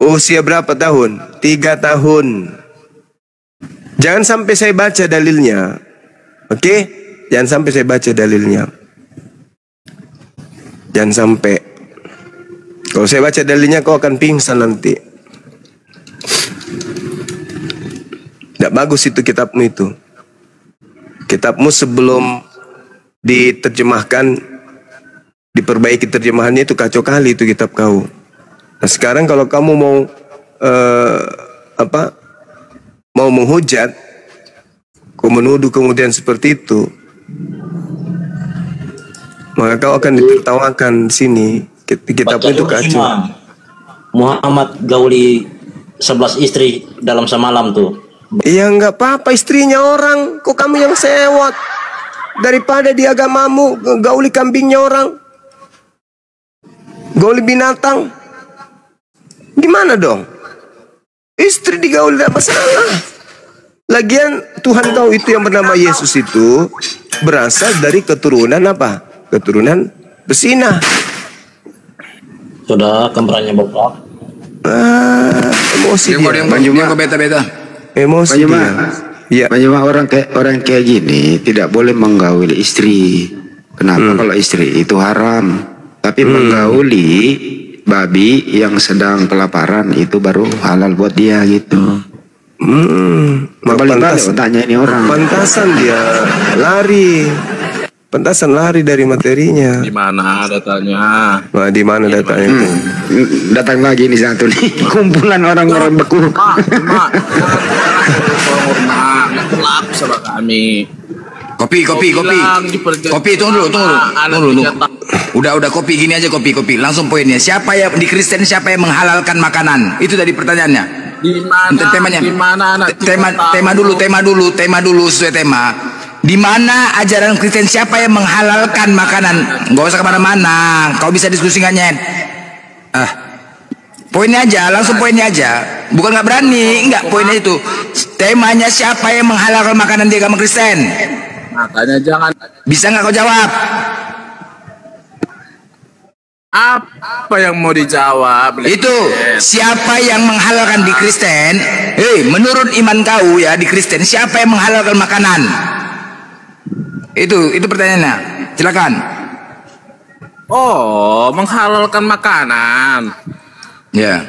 usia berapa tahun? 3 tahun. Jangan sampai saya baca dalilnya. Oke? Jangan sampai saya baca dalilnya. Jangan sampai. Kalau saya baca dalilnya kau akan pingsan nanti. Tidak bagus itu kitabmu itu. Kitabmu sebelum diterjemahkan, diperbaiki terjemahannya itu kacau kali itu kitab kau. Nah sekarang kalau kamu mau mau menghujat, kau menuduh kemudian seperti itu, maka kau akan ditertawakan di sini. Kitabmu itu kacau. Muhammad gauli 11 istri dalam semalam tuh. Iya nggak apa-apa, istrinya orang, kok kamu yang sewot. Daripada di agamamu gauli kambingnya orang, gauli binatang, gimana dong? Istri digauli tidak masalah. Lagian Tuhan kau itu yang bernama Yesus itu berasal dari keturunan apa? Keturunan berzina. Sudah kembarannya bapak. Emosi dia. Banjuma beta-beta. Emosi dia. Iya. Banyak orang kayak gini tidak boleh menggauli istri. Kenapa? Kalau istri itu haram. Tapi menggauli babi yang sedang kelaparan itu baru halal buat dia gitu. Balik-balik tanya ini orang. Pantasan dia lari. Pantasan lari dari materinya. Di mana datanya? Nah, di mana datanya itu? Datang lagi nih satu nih. Kumpulan orang-orang beku. Mak, nggak gelap sama kami. Kopi. Kopi, tunggu dulu. Udah kopi gini aja kopi. Langsung poinnya. Siapa yang di Kristen siapa yang menghalalkan makanan? Itu tadi pertanyaannya. Di mana? Temanya. Di mana anak? Tema dulu sesuai tema. Di mana ajaran Kristen siapa yang menghalalkan makanan? Gak usah kemana-mana. Kau bisa diskusi nggak nyet? Poinnya aja, langsung poinnya aja. Bukan nggak berani, nggak poinnya itu. Temanya siapa yang menghalalkan makanan di agama Kristen? Makanya jangan. Bisa nggak kau jawab? Apa yang mau dijawab? Itu siapa yang menghalalkan di Kristen? Menurut iman kau ya di Kristen siapa yang menghalalkan makanan? Itu pertanyaannya. Silakan. Oh, menghalalkan makanan. Ya.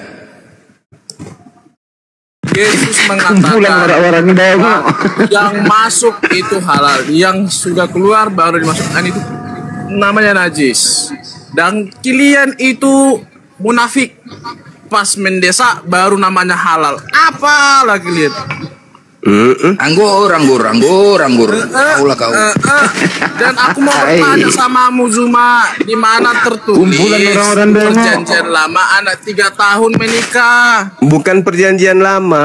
Yesus mengatakan orang-orang yang masuk itu halal, yang sudah keluar baru dimasukkan itu namanya najis. Dan kalian itu munafik, pas mendesak baru namanya halal. Apa lagi lihat? Anggur. Kaulah kau. Dan aku mau bertanya sama Zuma, di mana tertulis Kumpulan orang-orang demo. perjanjian lama anak 3 tahun menikah? Bukan perjanjian lama.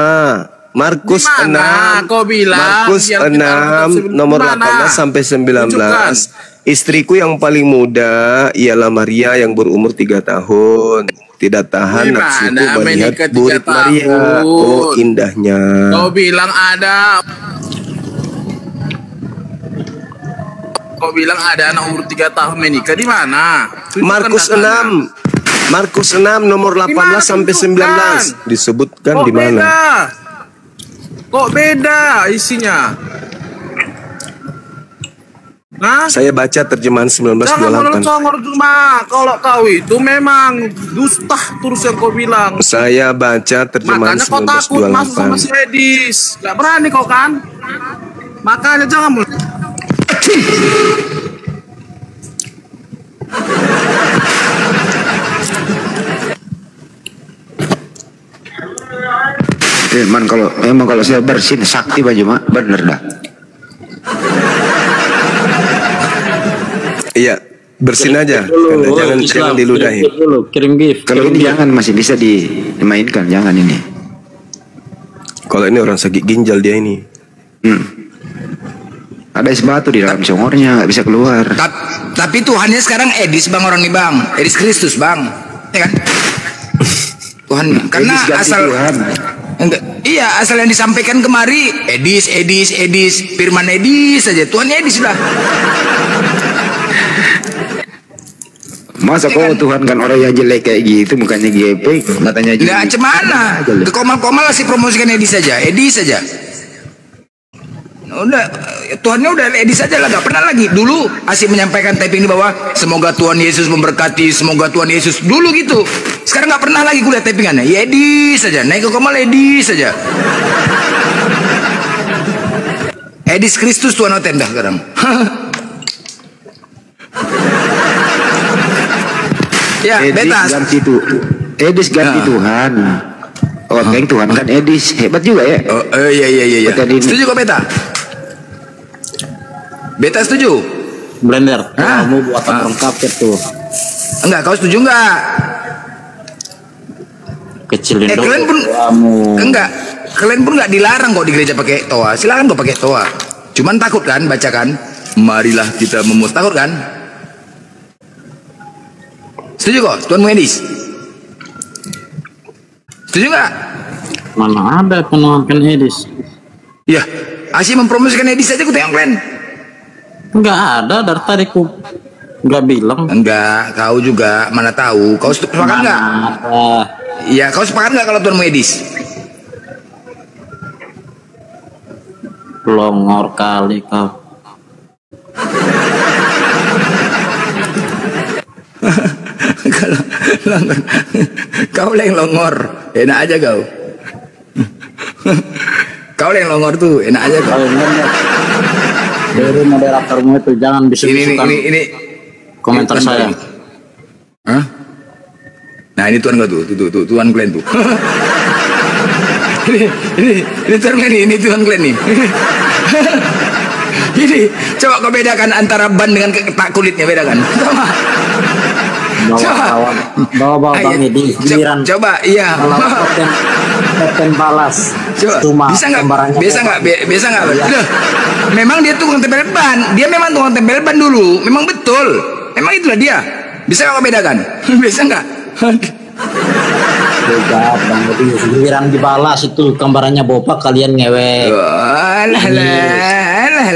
Markus Di mana? 6. Kau bilang Markus yang 6 nomor 18 sampai 19. Tunjukkan. Istriku yang paling muda ialah Maria yang berumur 3 tahun. Tidak tahan Di nafsuku mana melihat menikah 3 burit Maria. tahun? Oh indahnya. Kau bilang ada. Kau bilang ada anak umur 3 tahun menikah, di mana? Tunjukkan Markus datanya. 6. Markus 6 nomor 18 sampai 19. Disebutkan di mana? Kok beda isinya? Nah, Saya baca terjemahan jangan 1928. congor cuma. Kalau kau itu memang dusta terus yang kau bilang. Saya baca terjemahan Makanya kau takut masuk sama si 1928. Edis. Gak berani kau kan? Makanya jangan mulai. Memang kalau saya bersin sakti baju mak bener dah. Iya, Bersin aja, Dulu, jangan diludahin. Kirim gift. Kalau ini jangan, masih bisa dimainkan, jangan ini. Kalau ini orang sakit ginjal dia ini. Ada es batu di dalam songornya, nggak bisa keluar. Tapi Tuhannya sekarang Edis bang, orang nih bang, Edis Kristus bang, ya kan? Tuhan, karena Edis ganti asal Tuhan. enggak, iya asal yang disampaikan kemari Edis, Firman Edis saja, Tuhan Edis sudah. Masa kau Tuhan kan orang yang jelek kayak gitu, mukanya gepeng, matanya jelek. Nggak cemana, ke komal-komal sih promosikan Edis saja. Udah, Tuhannya udah Edis saja lah, gak pernah lagi. Dulu Asyik menyampaikan typing di bawah, semoga Tuhan Yesus memberkati, semoga Tuhan Yesus. Dulu gitu. Sekarang gak pernah lagi kulihat typingannya. Ya Edis saja, naik ke komal Edis saja. Edis Kristus Tuhan Oten dah sekarang. Ya, betas. Edis ganti Tuhan. Oteng Tuhan kan Edis, hebat juga ya. Oh, iya. Setuju kok Beta? Beta setuju? Blender, kamu buat orang kafir tuh. Enggak, kau setuju enggak? Kecilin dong kalian pun kamu. enggak. Kalian pun enggak dilarang kok di gereja pakai toa. Silakan kok pakai toa. Cuman takut kan bacakan? Marilah kita takut kan? Setuju kok, Tuhan Medis? Setuju enggak? Mana ada penolakan Edis? Ya, Asyik mempromosikan Edis aja ku tengok kalian. Enggak ada dari tadi ku enggak bilang. Enggak, kau juga mana tahu. Kau sepakat enggak? Iya, kau sepakat enggak kalau Tuhan Medis? Longor kali kau. Kalau longor, kau yang longor, enak aja kau. Kau yang longor tuh, enak aja kau. Dari moderatormu itu jangan bisa-bisa ini komentar ini saya. Hah? Nah ini Tuhan kau tuh Tuhan kalian tuh. ini Tuhan kalian nih, ini Tuhan kalian nih. Ini coba kau bedakan antara ban dengan tak kulitnya, bedakan. Bawa Bang Edi giliran. Coba iya. Kapten balas. Coba. Bisa nggak? Loh, memang dia tukang tempel ban. Dia memang tukang tempel ban dulu. Memang betul. Memang itulah dia. Bisa nggak kau bedakan? Bisa nggak? Beda Bang Edi giliran dibalas itu gambarannya bopak kalian ngewek. Alah,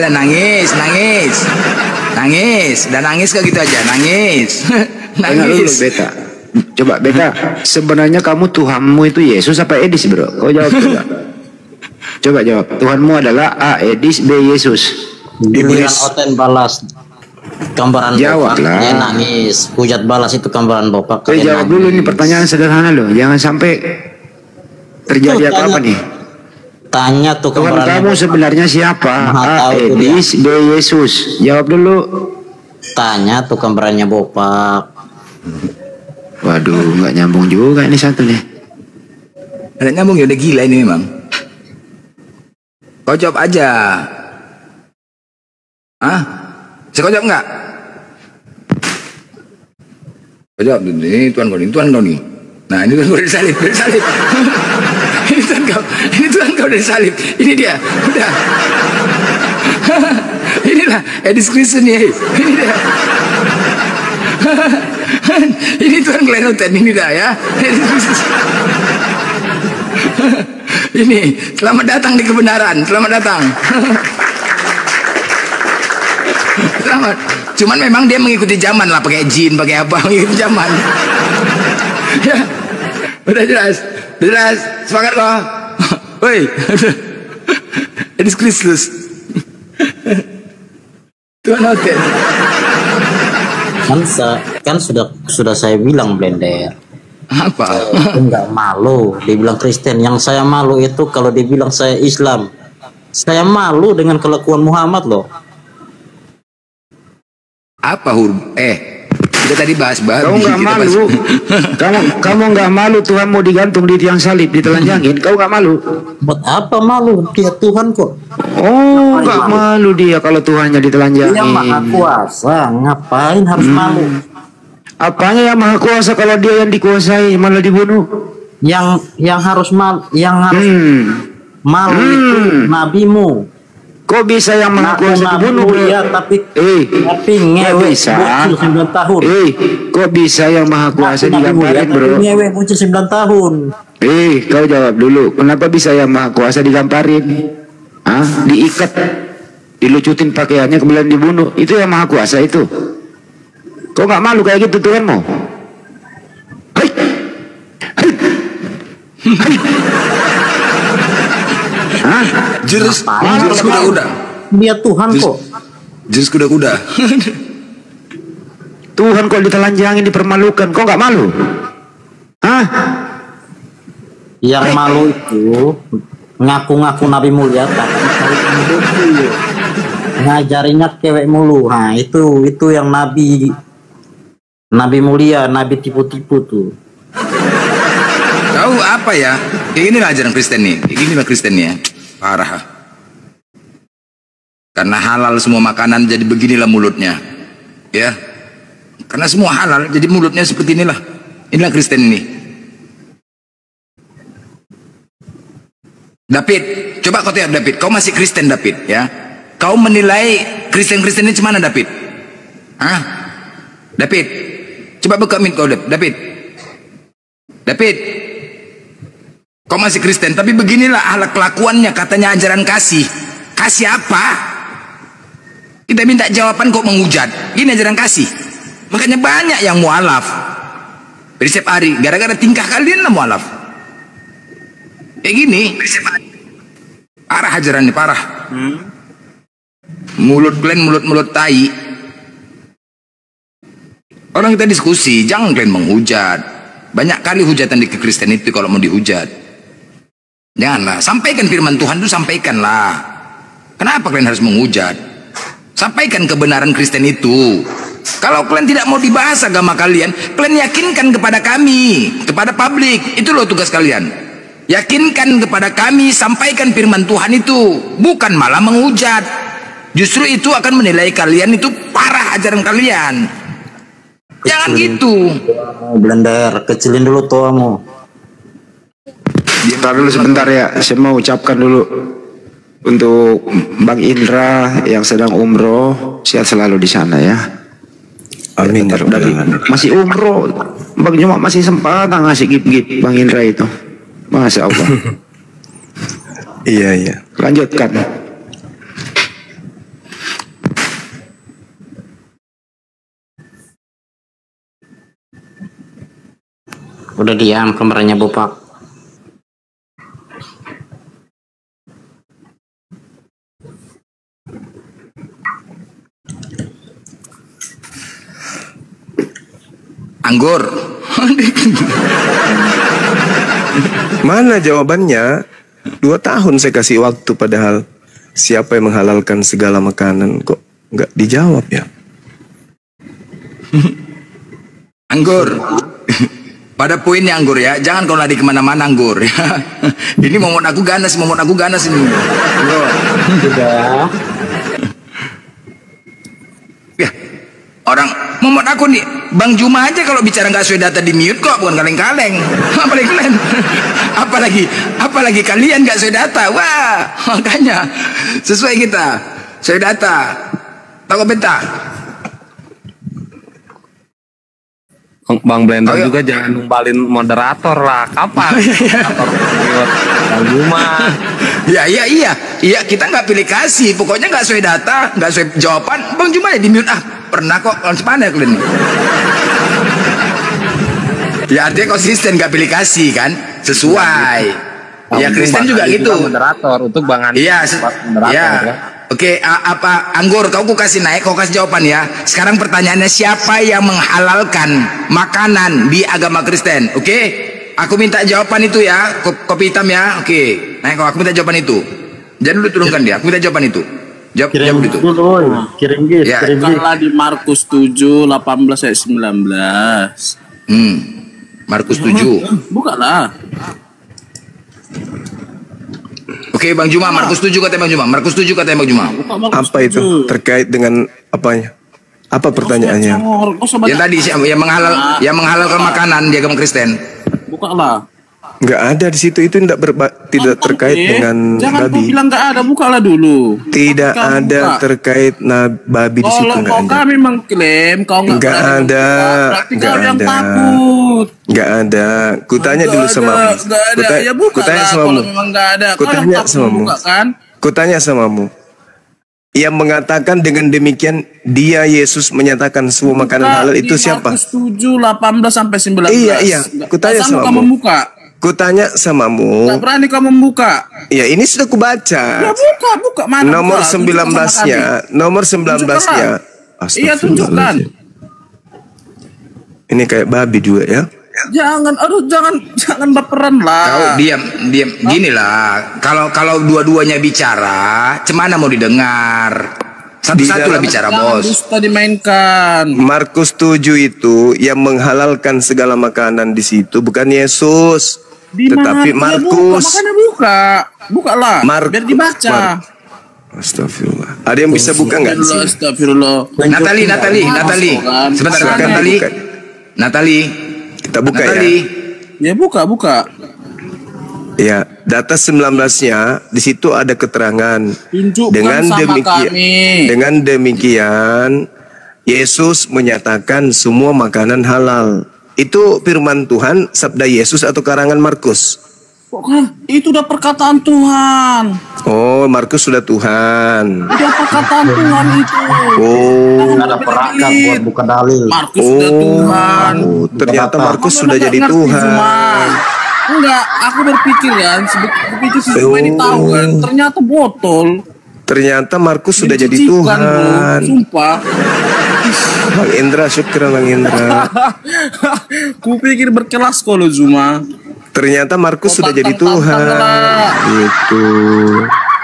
nangis. Dan nangis kayak gitu aja, nangis. Nangis. Beta. Coba Beta, sebenarnya kamu Tuhanmu itu Yesus apa Edis, bro? Kau jawab coba. Coba jawab. Tuhanmu adalah A. Edis, B. Yesus. Giliran Oten balas gambaran jawab bopak, lah. dia nangis. Hujat balas itu gambaran bopak. Kau jawab dulu, ini pertanyaan sederhana loh. Jangan sampai terjadi apa-apa nih. Tanya tuh Tuhan kamu sebenarnya siapa? A. Edis, B. Yesus. Jawab dulu. Tanya tuh gambarannya bopak. Waduh, nggak nyambung juga ini satu nih. Ada nyambung ya, udah gila ini memang. Kau jawab aja. Hah? Saya kau jawab nggak? Kau jawab, ini Tuhan kau nih. Nah ini Tuhan kau dari salib. Ini Tuhan kau dari salib. Ini dia, udah. Inilah Edis Kristus nih. Ini dia. Ini Tuhan kalian Oten, ini dah ya. Edis Kristus. Ini selamat datang di kebenaran. Selamat datang. Selamat. Cuman memang dia mengikuti zaman lah, pakai jin, pakai apa, mengikuti zaman. Ya, udah jelas. Semangat loh. Woi, Edis Kristus. Tuhan Oten. Kan sudah saya bilang Blender. Apa? Enggak malu dibilang Kristen. Yang saya malu itu kalau dibilang saya Islam. Saya malu dengan kelakuan Muhammad loh. Apa huruf? Kita tadi bahas babi. Kau nggak malu? Kamu nggak malu Tuhan mau digantung di tiang salib ditelanjangin? Kau nggak malu? Buat apa malu? Dia Tuhan kok. Oh, nggak malu dia kalau Tuhannya ditelanjangin. Dia maha kuasa, ngapain harus malu? Apanya yang maha kuasa kalau dia yang dikuasai malah dibunuh? Yang harus malu itu nabimu. Kok bisa yang maha kuasa dibunuh? Ya, tapi ngewe bisa. bocil 9 tahun. Kok bisa yang maha kuasa digamparin, bro? Ngewe bocil 9 tahun. Kau jawab dulu. Kenapa bisa yang maha kuasa digamparin? Diikat, dilucutin pakaiannya kemudian dibunuh. Itu yang maha kuasa itu. Kau nggak malu kayak gitu Tuhanmu? Jurus kuda-kuda. Dia Tuhan kok. Jurus kuda-kuda. Tuhan kok ditelanjangin, dipermalukan. Kok nggak malu? Yang malu itu ngaku-ngaku nabi mulia tapi ngajarinya cewek mulu. Nah, itu yang nabi mulia, nabi tipu-tipu tuh. Tahu apa ya? Kayak inilah ajaran Kristen nih. Kayak inilah Kristen ya. Parah. Karena halal semua makanan jadi beginilah mulutnya. Ya. Karena semua halal jadi mulutnya seperti inilah. Inilah Kristen ini. David, coba kau tanya David, kau masih Kristen David ya? Kau menilai Kristen-Kristen ini cemana David? David, coba buka min kau David. Kau masih Kristen, tapi beginilah ahlak kelakuannya, katanya ajaran kasih. Kasih apa? Kita minta jawaban kok menghujat. Ini ajaran kasih. Makanya banyak yang mualaf. Setiap hari, gara-gara tingkah kalian lah mualaf. Kayak gini. Parah ajarannya, parah. Mulut kalian, mulut tai. Orang kita diskusi, jangan kalian menghujat. Banyak kali hujatan di Kristen itu kalau mau dihujat. Janganlah, sampaikan firman Tuhan itu, sampaikanlah. Kenapa kalian harus menghujat? Sampaikan kebenaran Kristen itu. Kalau kalian tidak mau dibahas agama kalian yakinkan kepada kami, kepada publik. Itu loh tugas kalian. Yakinkan kepada kami, sampaikan firman Tuhan itu, bukan malah menghujat. Justru itu akan menilai kalian itu parah ajaran kalian. Jangan gitu. Blender, kecilin dulu tuamu. Bentar dulu sebentar ya, saya mau ucapkan dulu untuk Bang Indra yang sedang umroh, sehat selalu di sana ya. Amin. Masih umroh, Bang Juma masih sempat ngasih gip-gip Bang Indra itu. Masya Allah. Iya. Lanjutkan. Udah diam kameranya Bopak. Anggur. Mana jawabannya? 2 tahun saya kasih waktu, padahal siapa yang menghalalkan segala makanan, kok nggak dijawab ya? Anggur. Pada poinnya Anggur ya, jangan kau lari kemana-mana Anggur ya. Ini momot aku ganas ini. Sudah. Ya, orang momot aku nih, Bang Juma aja kalau bicara nggak sesuai data di mute kok, bukan kaleng-kaleng. Apalagi kalian, apalagi kalian nggak sesuai data. Wah, makanya sesuai kita, sesuai data. Tahu beta. Bang Blender juga jangan numbalin moderator lah. Kapan? Moderator Bang Juma. Iya, kita nggak pilih kasih. Pokoknya nggak sesuai data, nggak sesuai jawaban. Bang Juma ya di mute. Pernah kok langsung mana kalian? Ya artinya konsisten, nggak pilih kasih kan? Sesuai. Ya Kristen juga gitu. Moderator untuk Bang Andi. Iya, moderator ya. Oke, apa Anggur, kau kasih naik, kau kasih jawaban ya. Sekarang pertanyaannya, siapa yang menghalalkan makanan di agama Kristen? Oke, aku minta jawaban itu ya, kopi hitam ya. Oke, naik, aku minta jawaban itu. Jangan dulu turunkan dia, aku minta jawaban itu. Jawab itu. Kirim gis, Ya. kirim gis. Bukanlah di Markus 7, 18 ayat 19. Markus 7. Bukanlah. Oke, Bang Juma, Markus 7 katanya Bang Juma. Markus 7 katanya Bang Juma. Bukan Markus Apa itu 7. terkait dengan apanya? Apa pertanyaannya? Yang tadi yang menghalalkan makanan di agama Kristen. Bukanlah. Nggak ada di situ, itu tidak terkait dengan Jangan kau babi. bilang nggak ada, bukalah dulu. Tidak Kamu ada buka. terkait babi di situ, Kalau nggak kau ada. kami mengklaim kau nggak Nggak berani ada, membuka, berarti nggak kau yang ada. takut. Nggak ada. Kutanya Nggak dulu ada, sama nggak ada. Ya buka Kutanya lah, sama kalau memang nggak ada. Kau yang Kutanya takut sama membuka kan? Kutanya samamu. Yang mengatakan dengan demikian dia Yesus menyatakan semua makanan Buka halal di itu siapa? Markus 7, 18 sampai 19. Iya. Nggak Kutanya sanggup sama kamu kamu. membuka. Kutanya Nggak samamu. berani kamu membuka. Ya ini sudah kubaca. Ya buka mana? Nomor buka. Tunjukkan sama 19-nya, kami. nomor 19-nya. Iya, tunjukkan. Ini kayak babi juga ya. Jangan baperan lah. Kau diam. Gini lah. Kalau dua-duanya bicara, cemana mau didengar? Satu-satu lah bicara, Jangan Bos. dusta dimainkan. Markus 7 itu yang menghalalkan segala makanan di situ bukan Yesus, Di tetapi mana? Ya, Markus. makanya bukalah. Biar dibaca. Astagfirullah. Ada yang bisa buka nggak di sini? Astagfirullah. Natali. Sebentar, Silakan Natali. buka. Natali. Kita buka Natali. Ya buka. Ya, data 19-nya di situ ada keterangan. Tunjukkan Dengan sama kami. Dengan demikian Yesus menyatakan semua makanan halal. Itu firman Tuhan, sabda Yesus atau karangan Markus? Pokoknya itu udah perkataan Tuhan. Oh, Markus sudah Tuhan. Udah perkataan Tuhan itu. Oh, Ada perakat buat buka dalil. Markus sudah Tuhan. oh, ternyata Markus Kamu sudah nggak jadi ngerti, Tuhan. Zuma. Enggak, aku berpikir kan, berpikir si Zuma ini tahu kan, ternyata botol. Ternyata Markus sudah jadi Dicicipkan, bro. Tuhan. Sumpah. Bang Indra, syukur Bang Indra. Kupikir berkelas kalau Zuma. Ternyata Markus Oh, sudah jadi tantang-tantang Tuhan. lah. Gitu.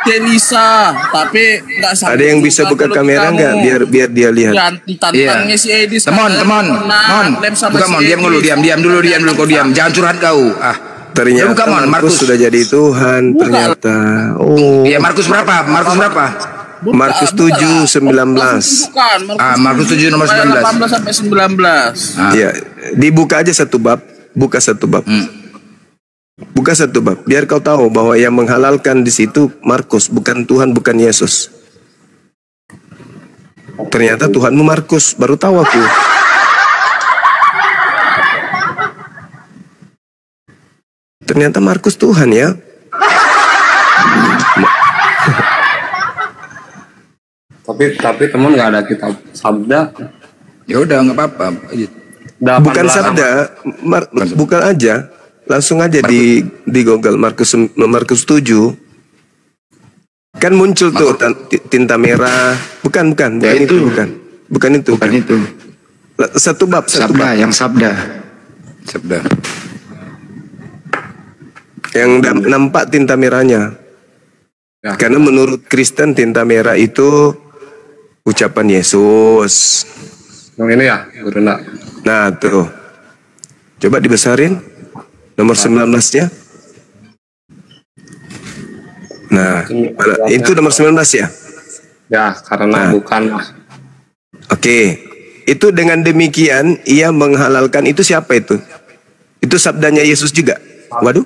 Dia bisa, tapi nggak sanggup. Ada yang bisa buka kalau kamera kamu nggak biar dia lihat? ganti tantangnya si Edis. Temon. Buka Mon, diam dulu, diam dulu kau diam. Jangan curhat kau. Ternyata Buka, Mon, Markus Markus. sudah jadi Tuhan. Buka. Ternyata. Oh. Iya, Markus berapa? Markus 7, 19. Markus 7 nomor 19. 18 sampai 19. Ya, dibuka aja satu bab. Buka satu bab. Buka satu bab. Biar kau tahu bahwa yang menghalalkan di situ Markus, bukan Tuhan, bukan Yesus. Ternyata Tuhanmu Markus, baru tahu aku. Ternyata Markus Tuhan ya. Tapi teman nggak ada kitab sabda. Ya udah nggak apa-apa. 18 Bukan sabda, bukan aja. Langsung aja di Google Markus 7. Kan muncul tuh tinta merah. Bukan Ya, itu. Bukan itu. Bukan itu. Satu bab. Sabda, yang sabda. Yang nampak tinta merahnya. Ya. Karena menurut Kristen tinta merah itu ucapan Yesus. Yang ini ya, Guru Nak. Nah tuh. Coba dibesarin. Nomor 19-nya. Nah, itu nomor 19 ya? Ya, karena bukan. Oke. Itu dengan demikian ia menghalalkan, itu siapa itu? Itu sabdanya Yesus juga. Waduh.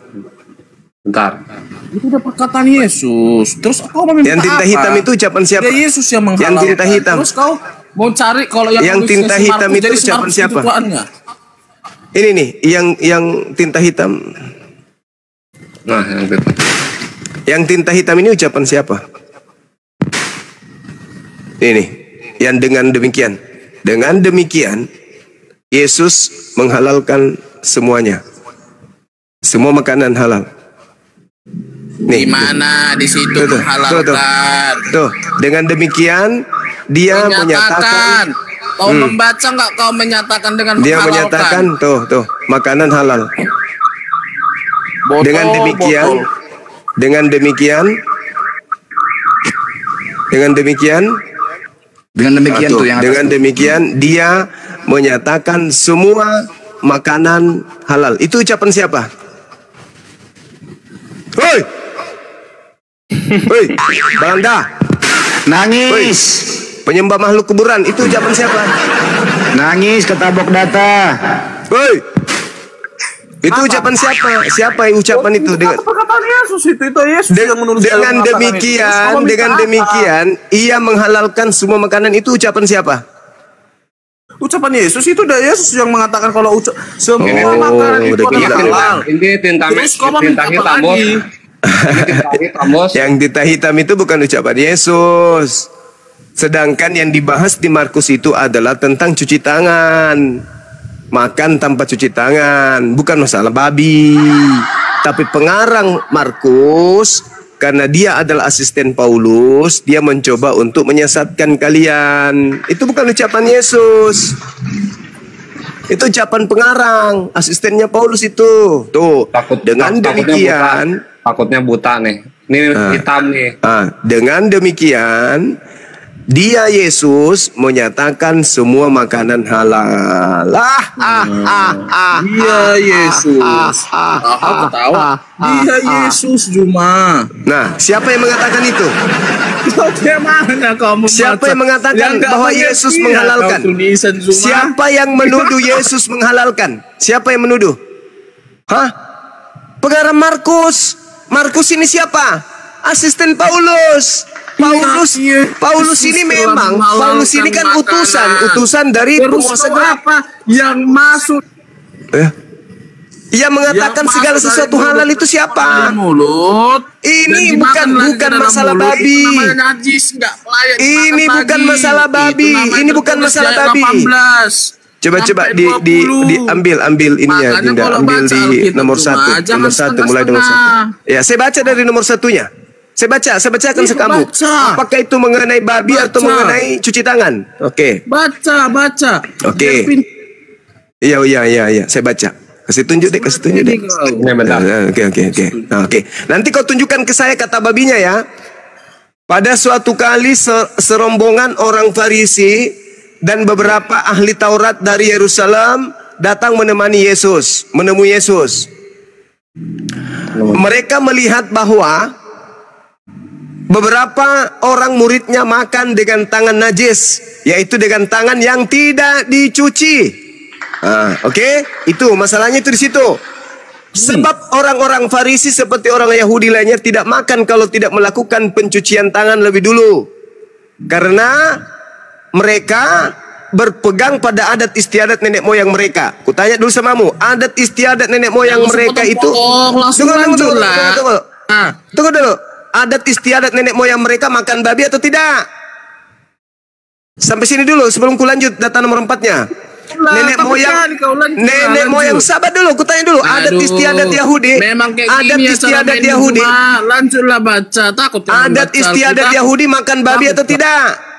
Bentar. Itu udah perkataan Yesus. Terus kau mau minta Yang tinta apa? hitam itu ucapan siapa? Ya Yesus yang menghalalkan. Yang tinta hitam. Terus kau mau cari kalau yang Yang tinta si hitam Markus, itu jadi si ucapan Markus siapa? itu Tuhannya. Ini nih, yang tinta hitam. Nah, yang itu. Yang tinta hitam ini ucapan siapa? Ini, yang dengan demikian. Dengan demikian, Yesus menghalalkan semuanya. Semua makanan halal. Nih, Gimana di situ tuh, menghalalkan? tuh, dengan demikian dia menyatakan, Kau membaca nggak? Kau menyatakan dengan dia menghalalkan? menyatakan, tuh, makanan halal. Botol, Dengan demikian, botol. dengan demikian Dengan demikian, tuh yang atas dengan tuh. demikian dia menyatakan semua makanan halal. Itu ucapan siapa? Hoi! Hoi, Belanda. Nangis. Penyembah makhluk kuburan. Itu ucapan siapa? Nangis ketabok data. Hoi! Itu ucapan siapa? Siapa yang ucapan itu? Dengan Perkataan Yesus itu Yesus yang menurut saya dengan mengatakan itu. demikian, Terus kamu dengan minta apa? demikian, ia menghalalkan semua makanan. Itu ucapan siapa? Ucapan Yesus itu udah Yesus yang mengatakan kalau semua Oh, makanan itu udah adalah gitu. halal. Ini tinta Terus kamu minta apa hitam, bos. lagi? Ini tinta hitam, bos. Yang tinta hitam itu bukan ucapan Yesus. Sedangkan yang dibahas di Markus itu adalah tentang cuci tangan. Makan tanpa cuci tangan, bukan masalah babi. Tapi pengarang Markus, karena dia adalah asisten Paulus, dia mencoba untuk menyesatkan kalian. Itu bukan ucapan Yesus. Itu ucapan pengarang, asistennya Paulus itu. Tuh, dengan demikian, Takutnya buta nih. Ini hitam nih. dengan demikian, dia Yesus menyatakan semua makanan halal. Dia Yesus. Aku tahu. Dia Yesus cuma. Nah, siapa yang mengatakan itu? Bagaimana kamu? Siapa yang mengatakan bahwa Yesus menghalalkan? Siapa yang menuduh Yesus menghalalkan? Siapa yang menuduh? Hah? Pengarang Markus. Markus ini siapa? Asisten Paulus. Paulus ini memang, Paulus ini kan utusan dari penguasa gelap. Apa yang masuk Ia mengatakan segala sesuatu halal itu siapa? mulut? Ini bukan masalah babi. Ini bukan masalah babi. Ini bukan masalah babi. Coba diambil ininya, Dinda. Ambil di nomor 1. Nomor 1 mulai nomor 1. Ya, saya baca dari nomor 1-nya. Saya bacakan sekamu. Apakah itu mengenai babi atau mengenai cuci tangan? Oke. Baca. Oke. Iya. Saya baca. Kasih tunjuk deh. Ini bentar. Oke. Nanti kau tunjukkan ke saya kata babinya ya. Pada suatu kali serombongan orang Farisi dan beberapa ahli Taurat dari Yerusalem datang menemui Yesus. Mereka melihat bahwa beberapa orang muridnya makan dengan tangan najis, yaitu dengan tangan yang tidak dicuci. Oke? Itu masalahnya itu di situ. Sebab orang-orang Farisi seperti orang Yahudi lainnya tidak makan kalau tidak melakukan pencucian tangan lebih dulu. Karena mereka berpegang pada adat istiadat nenek moyang mereka. Kutanya dulu samamu, adat istiadat nenek moyang mereka itu Tunggu dulu. Adat istiadat nenek moyang mereka makan babi atau tidak? Sampai sini dulu sebelum ku lanjut data nomor 4-nya. Nenek moyang sabar dulu, ku tanya dulu. Adat istiadat Yahudi. Adat istiadat Yahudi. Lanjutlah baca, takut. Adat istiadat Yahudi makan babi atau tidak?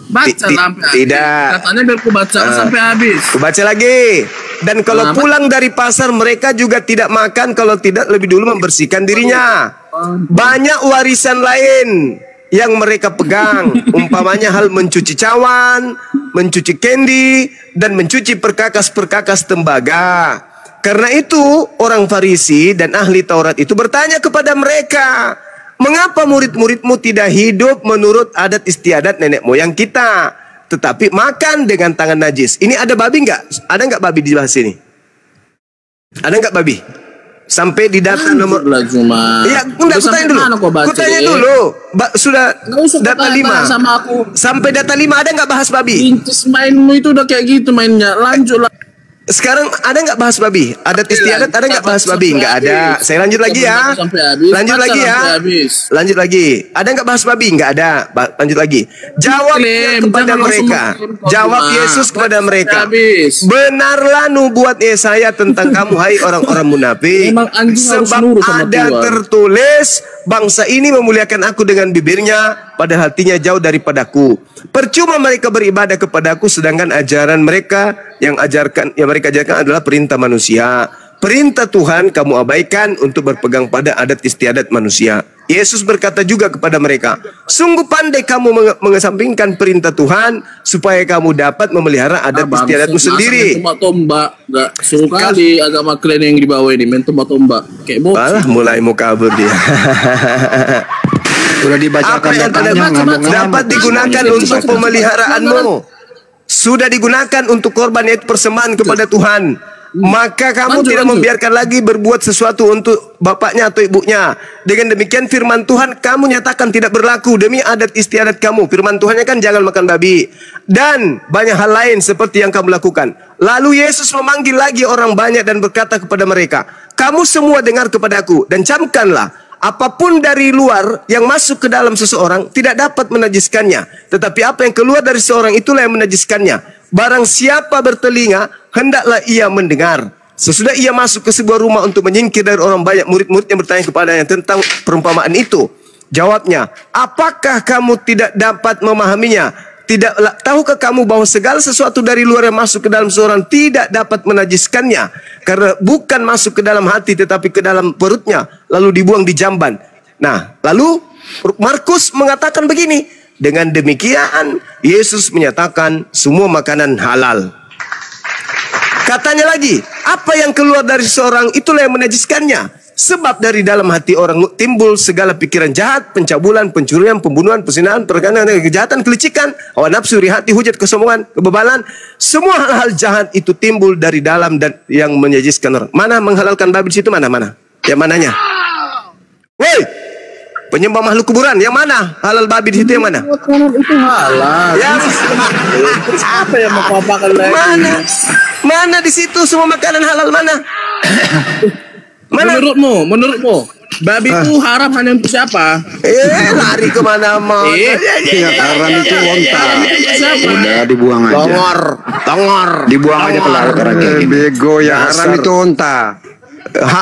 Baca sampai tidak. Katanya biar ku baca sampai habis. Ku baca lagi. Dan kalau pulang dari pasar mereka juga tidak makan kalau tidak lebih dulu membersihkan dirinya. Banyak warisan lain yang mereka pegang, umpamanya hal mencuci cawan, mencuci kendi, dan mencuci perkakas-perkakas tembaga. Karena itu orang Farisi dan ahli Taurat itu bertanya kepada mereka, mengapa murid-muridmu tidak hidup menurut adat istiadat nenek moyang kita, tetapi makan dengan tangan najis? Ini ada babi nggak? Ada nggak babi di bahas ini? Ada nggak babi? Sampai di data nomor. Iya, enggak, kutanya dulu. Sudah data 5. Sama aku. Sampai data 5 ada nggak bahas babi? Intis mainmu itu udah kayak gitu mainnya. Lanjutlah. Sekarang ada nggak bahas babi? Adat istiadat ada nggak bahas babi? Nggak ada. Saya lanjut lagi ya. Lanjut lagi ya. Lanjut lagi. Ada nggak bahas babi? Nggak ada. Lanjut lagi. Jawab kepada mereka. Jawab Yesus kepada mereka. Benarlah nubuat Yesaya tentang kamu, hai orang-orang munafik. Sebab ada tertulis, bangsa ini memuliakan aku dengan bibirnya, pada hatinya jauh daripadaku. Percuma mereka beribadah kepadaku, sedangkan ajaran mereka yang mereka ajarkan adalah perintah manusia. Perintah Tuhan kamu abaikan untuk berpegang pada adat istiadat manusia. Yesus berkata juga kepada mereka, sungguh pandai kamu mengesampingkan perintah Tuhan supaya kamu dapat memelihara adat istiadatmu sendiri. Tombak, nggak suruh kali agama kalian yang dibawa ini main tombak. Kayak bocil. Alah, mulai mau kabur dia. Sudah dibacakan dapat digunakan untuk pemeliharaanmu. Sudah digunakan untuk korban, yaitu persembahan kepada Tuhan. Maka kamu tidak membiarkan lagi berbuat sesuatu untuk bapaknya atau ibunya. Dengan demikian firman Tuhan kamu nyatakan tidak berlaku demi adat istiadat kamu. Firman Tuhannya kan jangan makan babi. Dan banyak hal lain seperti yang kamu lakukan. Lalu Yesus memanggil lagi orang banyak dan berkata kepada mereka, kamu semua dengar kepadaku dan camkanlah. Apapun dari luar yang masuk ke dalam seseorang tidak dapat menajiskannya. Tetapi apa yang keluar dari seseorang itulah yang menajiskannya. Barang siapa bertelinga, hendaklah ia mendengar. Sesudah ia masuk ke sebuah rumah untuk menyingkir dari orang banyak, murid-muridnya bertanya kepadanya tentang perumpamaan itu. Jawabnya, apakah kamu tidak dapat memahaminya? Tahukah kamu bahwa segala sesuatu dari luar yang masuk ke dalam seorang tidak dapat menajiskannya? Karena bukan masuk ke dalam hati tetapi ke dalam perutnya, lalu dibuang di jamban. Nah, lalu Markus mengatakan begini. Dengan demikian, Yesus menyatakan semua makanan halal. Katanya lagi, apa yang keluar dari seorang itulah yang menajiskannya. Sebab dari dalam hati orang timbul segala pikiran jahat, pencabulan, pencurian, pembunuhan, perzinahan, perkara, kejahatan, kelicikan, hawa nafsu, iri hati, hujat, kesombongan, kebebalan. Semua hal-hal jahat itu timbul dari dalam dan yang menajiskan orang. Mana menghalalkan babi di situ? Mana? Yang mananya? Woi! Penyembah makhluk kuburan, yang mana? Halal babi di situ yang mana? Makanan itu halal. Yang Apa yang mau kau makan lagi? Mana di situ semua makanan halal mana? Mana? Menurutmu, babi itu haram hanya untuk siapa? Lari kemana-mana. Yang haram itu onta. Siapa? Udah dibuang aja. Tongor. Dibuang aja ke laut orang kayak gini. Bego, yang haram itu onta.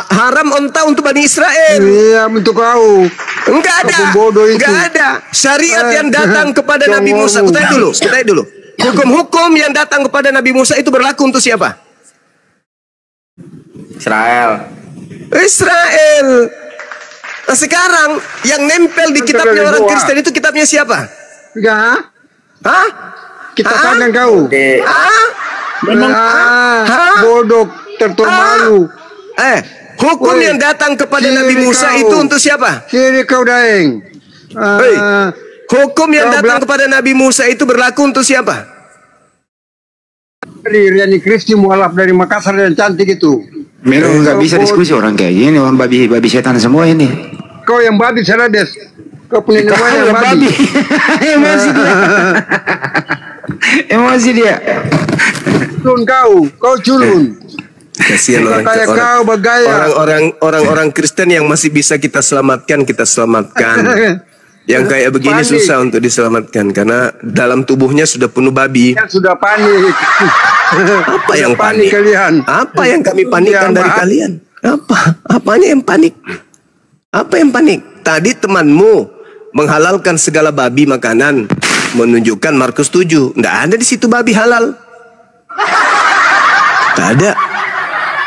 Haram onta untuk Bani Israel. Iya, untuk kau. Enggak ada. Enggak ada. Syariat yang datang kepada Nabi Musa. Kutai dulu. Hukum-hukum yang datang kepada Nabi Musa itu berlaku untuk siapa? Israel. Nah sekarang yang nempel di kitabnya orang Kristen itu kitabnya siapa? Enggak. Hah? Kita kandang kau. Memang Bodoh, termalu. Hukum yang datang kepada Nabi Musa itu untuk siapa? Kiri kau daeng. Hukum yang datang kepada Nabi Musa itu berlaku untuk siapa? Riani Kristi mualaf dari Makassar yang cantik itu. Memang nggak bisa diskusi orang kayak gini, orang babi setan semua ini. Kau yang babi Serades. Kau punya namanya yang babi. Emosi dia. Culun kau culun. Kasihan orang Kristen yang masih bisa kita selamatkan. Yang kayak begini panik. Susah untuk diselamatkan karena dalam tubuhnya sudah penuh babi. Sudah panik. Apa yang panik? Kalian? Apa yang kami panikkan dari kalian? Apanya yang panik? Apa yang panik? Tadi temanmu menghalalkan segala babi makanan, menunjukkan Markus 7. Nggak ada di situ babi halal. Tak ada.